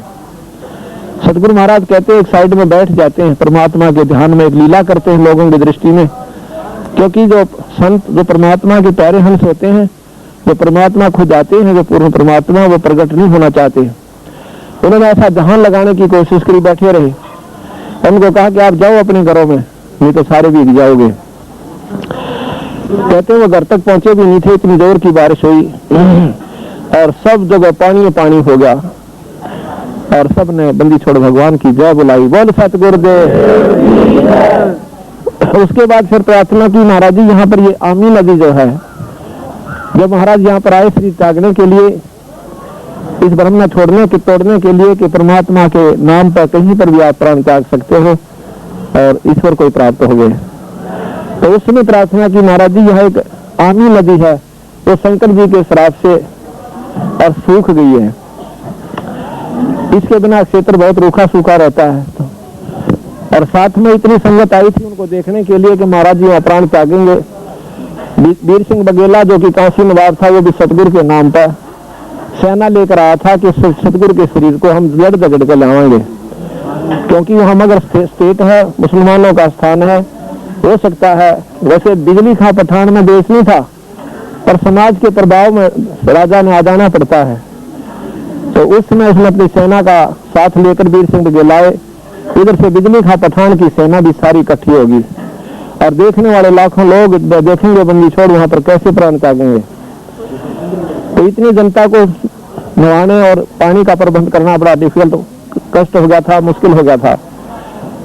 सतगुरु महाराज कहते हैं एक साइड में बैठ जाते हैं, परमात्मा के ध्यान में एक लीला करते हैं लोगों की दृष्टि में। क्योंकि जो संत जो परमात्मा के प्यारे हंस होते हैं, जो परमात्मा खुद आते हैं, जो पूर्ण परमात्मा, वो प्रकट नहीं होना चाहते। उन्होंने ऐसा जहान लगाने की कोशिश करी, बैठे रहे। उनको कहा कि आप जाओ अपने घरों में, नहीं तो सारे भीग जाओगे। कहते हैं वो घर तक पहुंचे भी नहीं थे, इतनी जोर की बारिश हुई और सब जगह पानी पानी हो गया और सब ने बंदी छोड़ भगवान की जय बुलाई, बोल सतगुरुदेव। उसके बाद फिर प्रार्थना की महाराज जी यहाँ पर ये आमी नदी जो है, जब महाराज यहाँ पर आए शरीर त्यागने के लिए, इस ब्रह्म में तोड़ने के लिए कि परमात्मा के नाम पर कहीं पर भी आप प्राण त्याग सकते हो और ईश्वर को प्राप्त हो गए। तो उस समय प्रार्थना की महाराज जी यह एक आमी नदी है, वो शंकर जी के श्राप से और सूख गई है। इसके बिना क्षेत्र बहुत रूखा सूखा रहता है। और साथ में इतनी संगत आई थी उनको देखने के लिए कि महाराज जी प्राण त्यागेंगे। वीर सिंह बघेला जो कि काशी नवाब था, वो भी सतगुरु के नाम पर सेना लेकर आया था कि सतगुरु के शरीर को हम लड़ झगड़ कर लाएंगे, क्योंकि वहां मगर स्टेट है, मुसलमानों का स्थान है। हो सकता है वैसे बिजली खां पठान में देश नहीं था, पर समाज के प्रभाव में राजा ने आ जाना पड़ता है। तो उस समय उसने अपनी सेना का साथ लेकर वीर सिंह बघेला आए। इधर से बिजली खां पठान की सेना भी सारी इकट्ठी होगी और देखने वाले लाखों लोग देखेंगे बंदी छोड़ वहां पर कैसे प्राण त्यागेंगे। तो इतनी जनता को नहाने और पानी का प्रबंध करना बड़ा डिफिकल्ट, कष्ट हो गया था, मुश्किल हो गया था।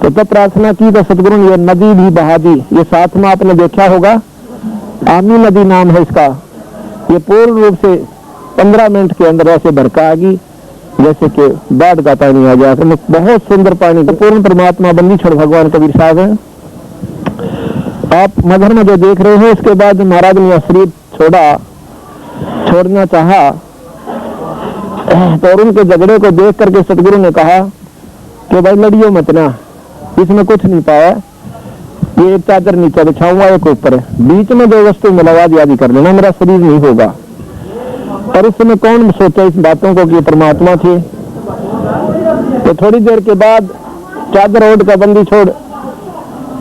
तो तब प्रार्थना की तो सतगुरु ने नदी भी बहा दी। ये साथ में आपने देखा होगा, आमी नदी नाम है इसका। ये पूर्ण रूप से 15 मिनट के अंदर ऐसे भड़का आ गई जैसे कि बाढ़ का पानी आ गया। तो बहुत सुंदर पानी, तो पूर्ण परमात्मा बंदी छोड़ भगवान कबीर साहब है। आप मगर में जो देख रहे हो, उसके बाद महाराज ने शरीर छोड़ना चाहा तो उनके झगड़े को देख करके सतगुरु ने कहा कि भाई लड़ियो मत ना, इसमें कुछ नहीं पाया, ये एक चादर नीचे बिछाऊंगा, एक ऊपर, बीच में दो वस्तु मिलवा दिया भी कर लेना, मेरा शरीर नहीं होगा। और उस समय कौन सोचा इस बातों को कि परमात्मा थे। तो थोड़ी देर के बाद चादर ओढ़ का बंदी छोड़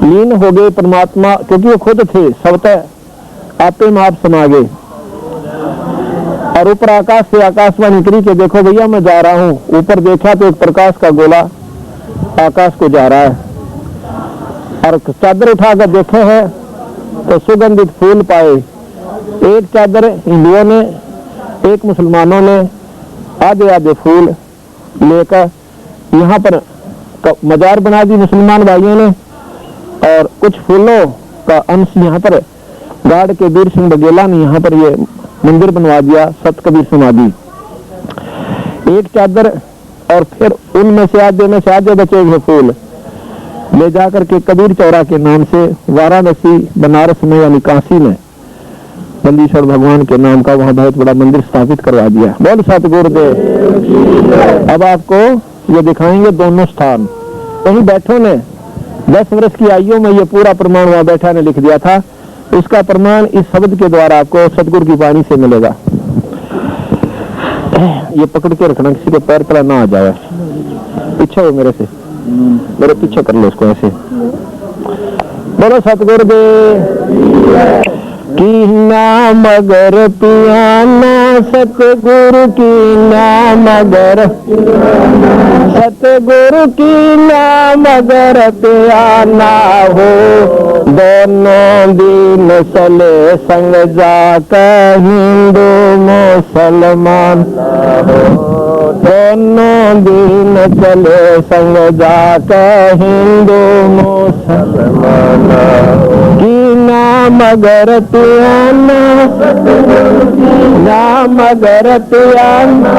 लीन हो गए परमात्मा, क्योंकि वो खुद थे स्वतः आपे में आप समा गए। और ऊपर आकाश से आकाशवाणी करी के देखो भैया मैं जा रहा हूँ। ऊपर देखा तो एक प्रकाश का गोला आकाश को जा रहा है और चादर उठाकर देखे हैं तो सुगंधित फूल पाए। एक चादर हिंदुओं ने, एक मुसलमानों ने आधे आधे फूल लेकर यहाँ पर मजार बना दी मुसलमान भाइयों ने, और कुछ फूलों का अंश यहाँ पर गाड़ के वीर सिंह बघेला ने यहाँ पर ये मंदिर बनवा दिया, सत कबीर समाधि। एक चादर और फिर उनमें से आधे बचे हुए फूल ले जाकर के कबीर चौरा के नाम से वाराणसी बनारस में यानी काशी में बंदीश्वर भगवान के नाम का वहां बहुत बड़ा मंदिर स्थापित करवा दिया। बोल सतगुरुदेव। अब आपको ये दिखाएंगे दोनों स्थान। वहीं बैठो ने 10 वर्ष की आयु में ये पूरा प्रमाण वहां बैठा ने लिख दिया था। इसका प्रमाण इस शब्द के द्वारा आपको सतगुरु की वाणी से मिलेगा। ये पकड़ के रखना, किसी के पैर तला ना आ जाए। पीछे हो मेरे से, मेरे पीछे कर लो इसको ऐसे। बोलो सतगुरु दे की नाम अगर पियाना, सतगुरु की नाम अगर, सतगुरु की नाम अगर पियाना हो, दोनों दिन चले संग जाकर हिंदू मुसलमान, दोनों दिन चले संग जाकर हिंदू मुसलमान की नाम अगर पियाना, नाम अगर पियाना,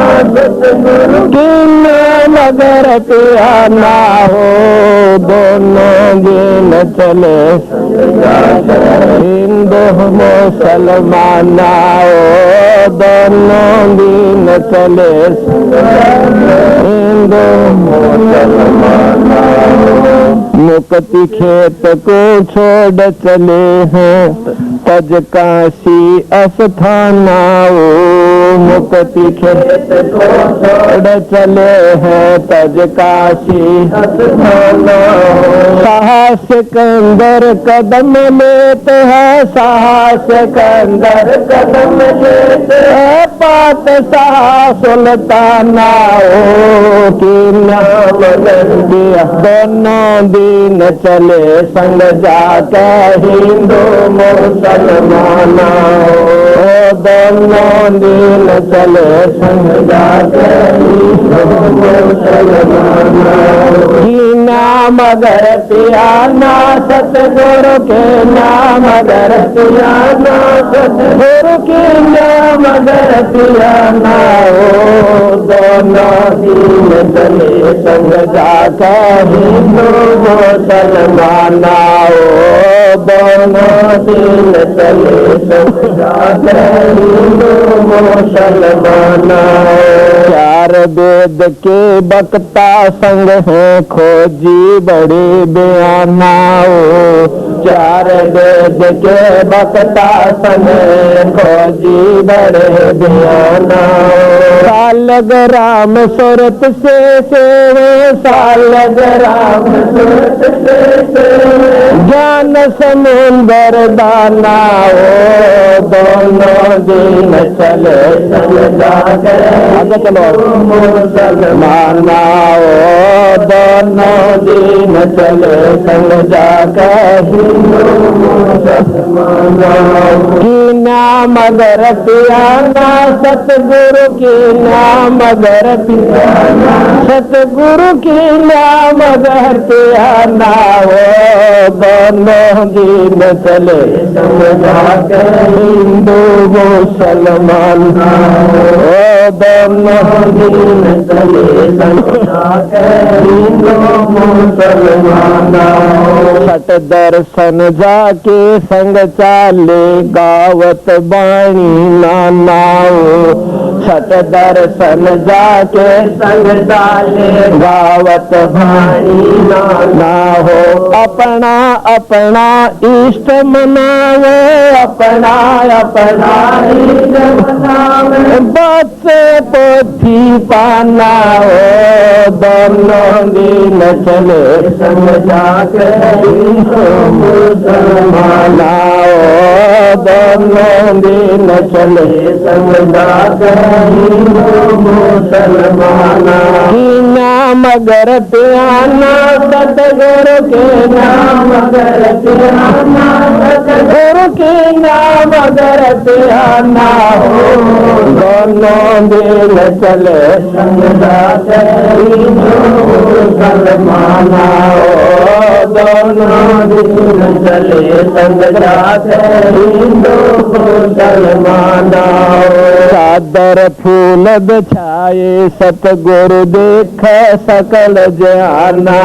की नाम अगर पियाना हो, दोनों दिन चले हिंदू मुसलमान हो, दोनों दिन चले हिंदू मुसलमान। मुक्ति खेत को छोड़ चले हैं तज काशी अस्थाना, मुक्ति खेत को छोड़ चले हैं तज काशी अस्थाना। साहस के अंदर कदम लेते हैं, साहस के अंदर कदम लेते हैं, पात शाह सुल्ताना की नाम दिया, दोनों दिन चले संग जाके हिंदू मुसलमान, दोनों दिन चले संग जाके हिंदू मुसलमान की नाम अगर पियाना, सतगुरु के नाम अगर पियाना, सतगुरु के नाम अगर पियाना हो, दोनों दिन चले संग जाके हिंदू मुसलमान हो, दोनों दिन चले संग जाके हिंदू मुसलमान। चार वेद के बक्ता संग है खोजी बड़े बयाना हो, चार वेद के बक्ता संग खोजी बड़े बयाना। सालग राम सूरत से सालग राम सूरत से ज्ञान समुंदर दाना हो, दोनों दिन चले संग जाकर आगे चलो मुसलमान हो, दोनों दिन चले संग जाकर हिंदू मुसलमान की नाम अगर पियाना, सतगुरु की नाम अगर पियाना, सतगुरु की नाम अगर पियाना हो, दोनों दिन चले संग जाकर हिंदू मुसलमान हो, दोनों दिन चले संग जाकर हिंदू मुसलमान। सट दर्शन जाके संग चाले गावत बाणी नाना हो, सट दर्शन जाके संग चाले गावत बाणी नाना हो। अपना अपना इष्ट मनावे, अपना अपना इष्ट मनावे, बच्चे पोथी पाना हो, दोनों दिन चले संग जाके हिंदू मुसलमान हो, दोनों दिन चले संग जाके हिंदू मुसलमान की नाम अगर पियाना, सतगुरु के नाम अगर पियाना, सतगुरु के नाम अगर पियाना हो, दोनों दिन चले संग जाके हिंदू मुसलमान हो, दोनों दिन चले संग जाके हिंदू मुसलमान। चादर फूल बिछाए सतगुरु देख सकल जाना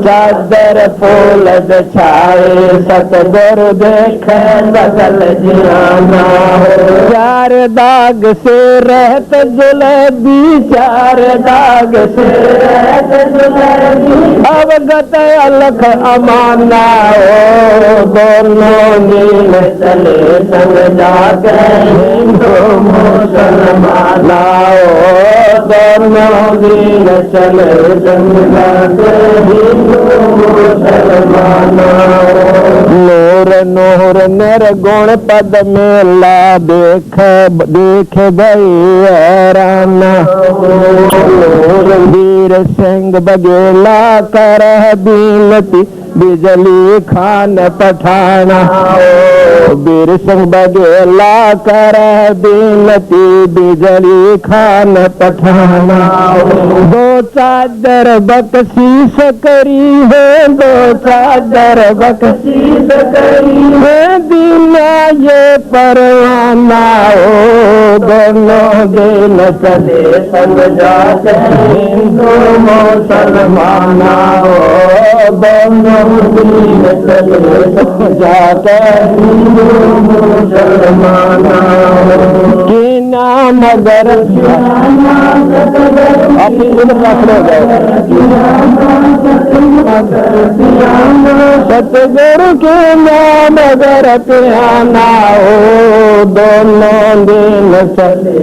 चादर फूल बिछाए सतगुरु देख सकल जाना चार दाग से रहत जुलेबी चार दाग से रहत जुलेबी अवगत अलख अमाना दोनों नील चले संग जाकर हिंदू मुसलमाना दोनों नील चले संग जाकर हिंदू मुसलमाना नूर नूर निर्गुण पद मेला देख देख राना वीर सिंह बघेला कर बीनती बिजली खान पठाना वीर सिंह बघेला कर बीनती बिजली खान पठाना दो चादर बख्शीश करी है दो चादर बख्शीश करी है बिना ये परवाना दोनों दिन चले संग जाते हिंदू मुसलमाना दोनों दिन चले संग जाते हिंदू मुसलमाना की नाम अगर अपनी सतगुरु के नाम अगर पियाना दोनों दिन चले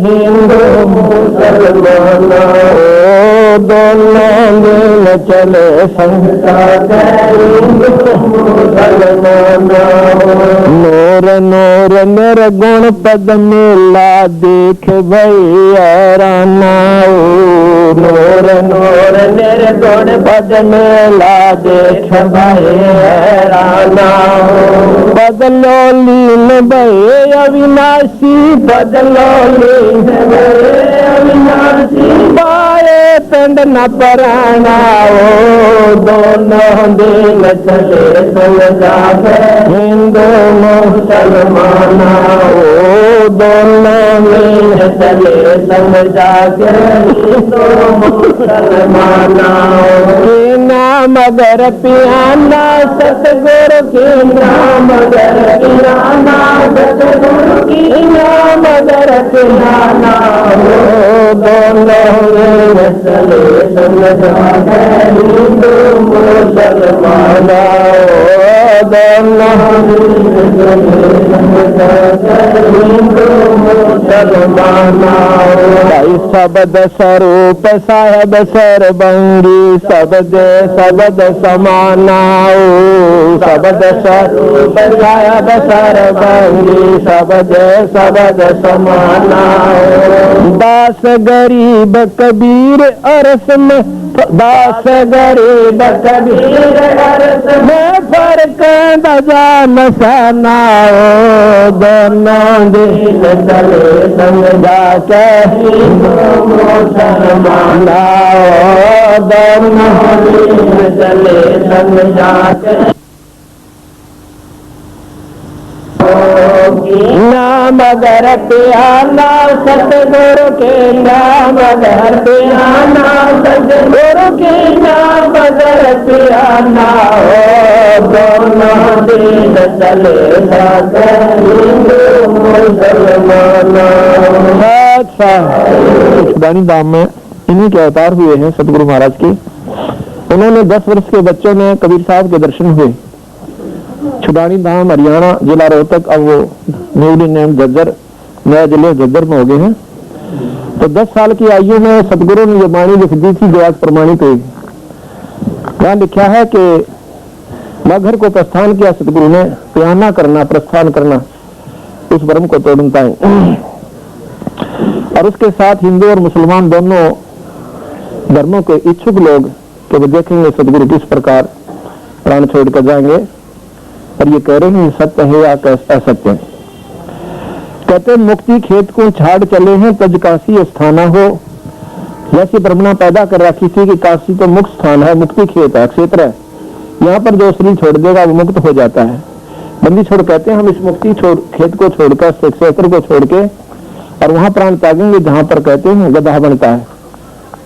हिंदू मुसलमाना दोनों दिन चले हिंदू मुसलमाना नूर नूर निर्गुण पद मेला देख भैया राना नूर नूर निर्गुण पद मेला देख भैया राना बदलो लीन भये अविनाशी बदलो लीन भये अविनाशी पाए पिंड न पराना दोनों दिन चले संग जाते हिंदू मुसलमाना दोनों दिन चले संग जाते हिंदू मुसलमाना के नाम अगर पियाना सतगुरु के नाम अगर पियाना सतगुरु के नाम अगर पियाना दोनों दिन चले संग जाते हिंदू मुसलमाना दोनों दिन चले संग जाते हिंदू मुसलमाना शब्द स्वरूप साहेब सरबंगी शब्द समाना शब्द स्वरूप साहेब सरबंगी शब्द समाना दास गरीब कबीर अरस में दास गरीब कबीर अरस में फर्क जान सना दोनों दिन चले संग जाके हिंदू मुसलमाना दोनों दिन चले संग जाके नाम अगर पियाना सतगुरु के नाम अगर पियाना सतगुरु के नाम अगर पियाना दोनों दिन चले जाते हिंदू मुसलमाना। छुड़ानी धाम में इन्हीं के अवतार हुए हैं सतगुरु महाराज के। उन्होंने 10 वर्ष के बच्चों में कबीर साहब के दर्शन हुए। छुड़ानी धाम हरियाणा जिला रोहतक, अब वो न्यूली नेम झज्जर, नया जिले झज्जर में हो गए हैं। तो 10 साल की आयु में सतगुरु ने ये वाणी लिख दी थी जो आज प्रमाणित हुई। यहाँ लिखा है कि मगहर को प्रस्थान किया सतगुरु ने, प्याना करना प्रस्थान करना उस ब्रह्म को तोड़ता है। और उसके साथ हिंदू और मुसलमान दोनों धर्मों के इच्छुक लोग कि वो देखेंगे सतगुरु किस प्रकार प्राण छोड़ कर जाएंगे। और ये कह रहे हैं सत्य है या असत्य है। कहते मुक्ति खेत को छाड़ चले हैं तज काशी स्थाना हो। जैसी ब्रह्मणा पैदा कर रखी थी कि काशी तो मुक्त स्थान है, मुक्ति खेत है, क्षेत्र है, यहाँ पर जो शरीर छोड़ देगा वो मुक्त हो जाता है। बंदी छोड़ कहते हैं हम इस मुक्ति खेत को छोड़कर, क्षेत्र को छोड़ के और वहां प्राण त्यागेंगे जहां पर कहते हैं गधा बनता है।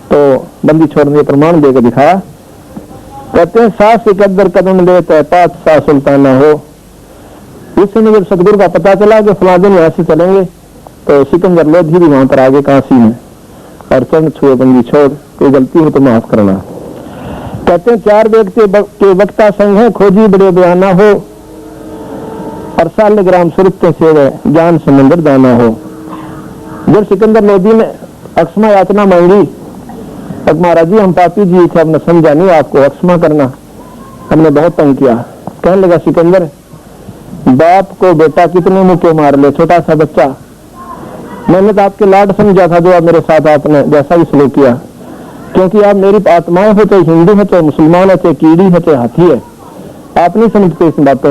तो बंदी छोड़ ने प्रमाण देकर दिखाया। कहते हैं 7 सिकंदर कदम लेते 5 सा सुल्ताना हो। इस समय जब सतगुरु का पता चला कि फला दिन यहाँ से चलेंगे, तो सिकंदर लोधी भी वहां पर आगे काशी में और चरण छुए बंदी छोड़, कोई गलती हो तो माफ करना। कहते हैं 4 व्यक्ति के वक्ता संग है, खोजी बड़े बयाना हो और सालग्राम सुरत सेवे ज्ञान समंदर दाना हो। जब सिकंदर लोधी ने अक्षमा याचना मांगी, तब महाराज जी हम पापी जी थे, हमने समझा नहीं, आपको अक्षमा करना, हमने बहुत तंग किया। कहने लगा सिकंदर, बाप को बेटा कितने मुक्के मार ले, छोटा सा बच्चा, मैंने तो आपके लाड समझा था जो आप मेरे साथ आपने जैसा भी सलूक किया, क्योंकि आप मेरी आत्माएं हो, चाहे हिंदू है, चाहे मुसलमान है, चाहे कीड़ी है, चाहे हाथी है, आप नहीं समझते इस बातों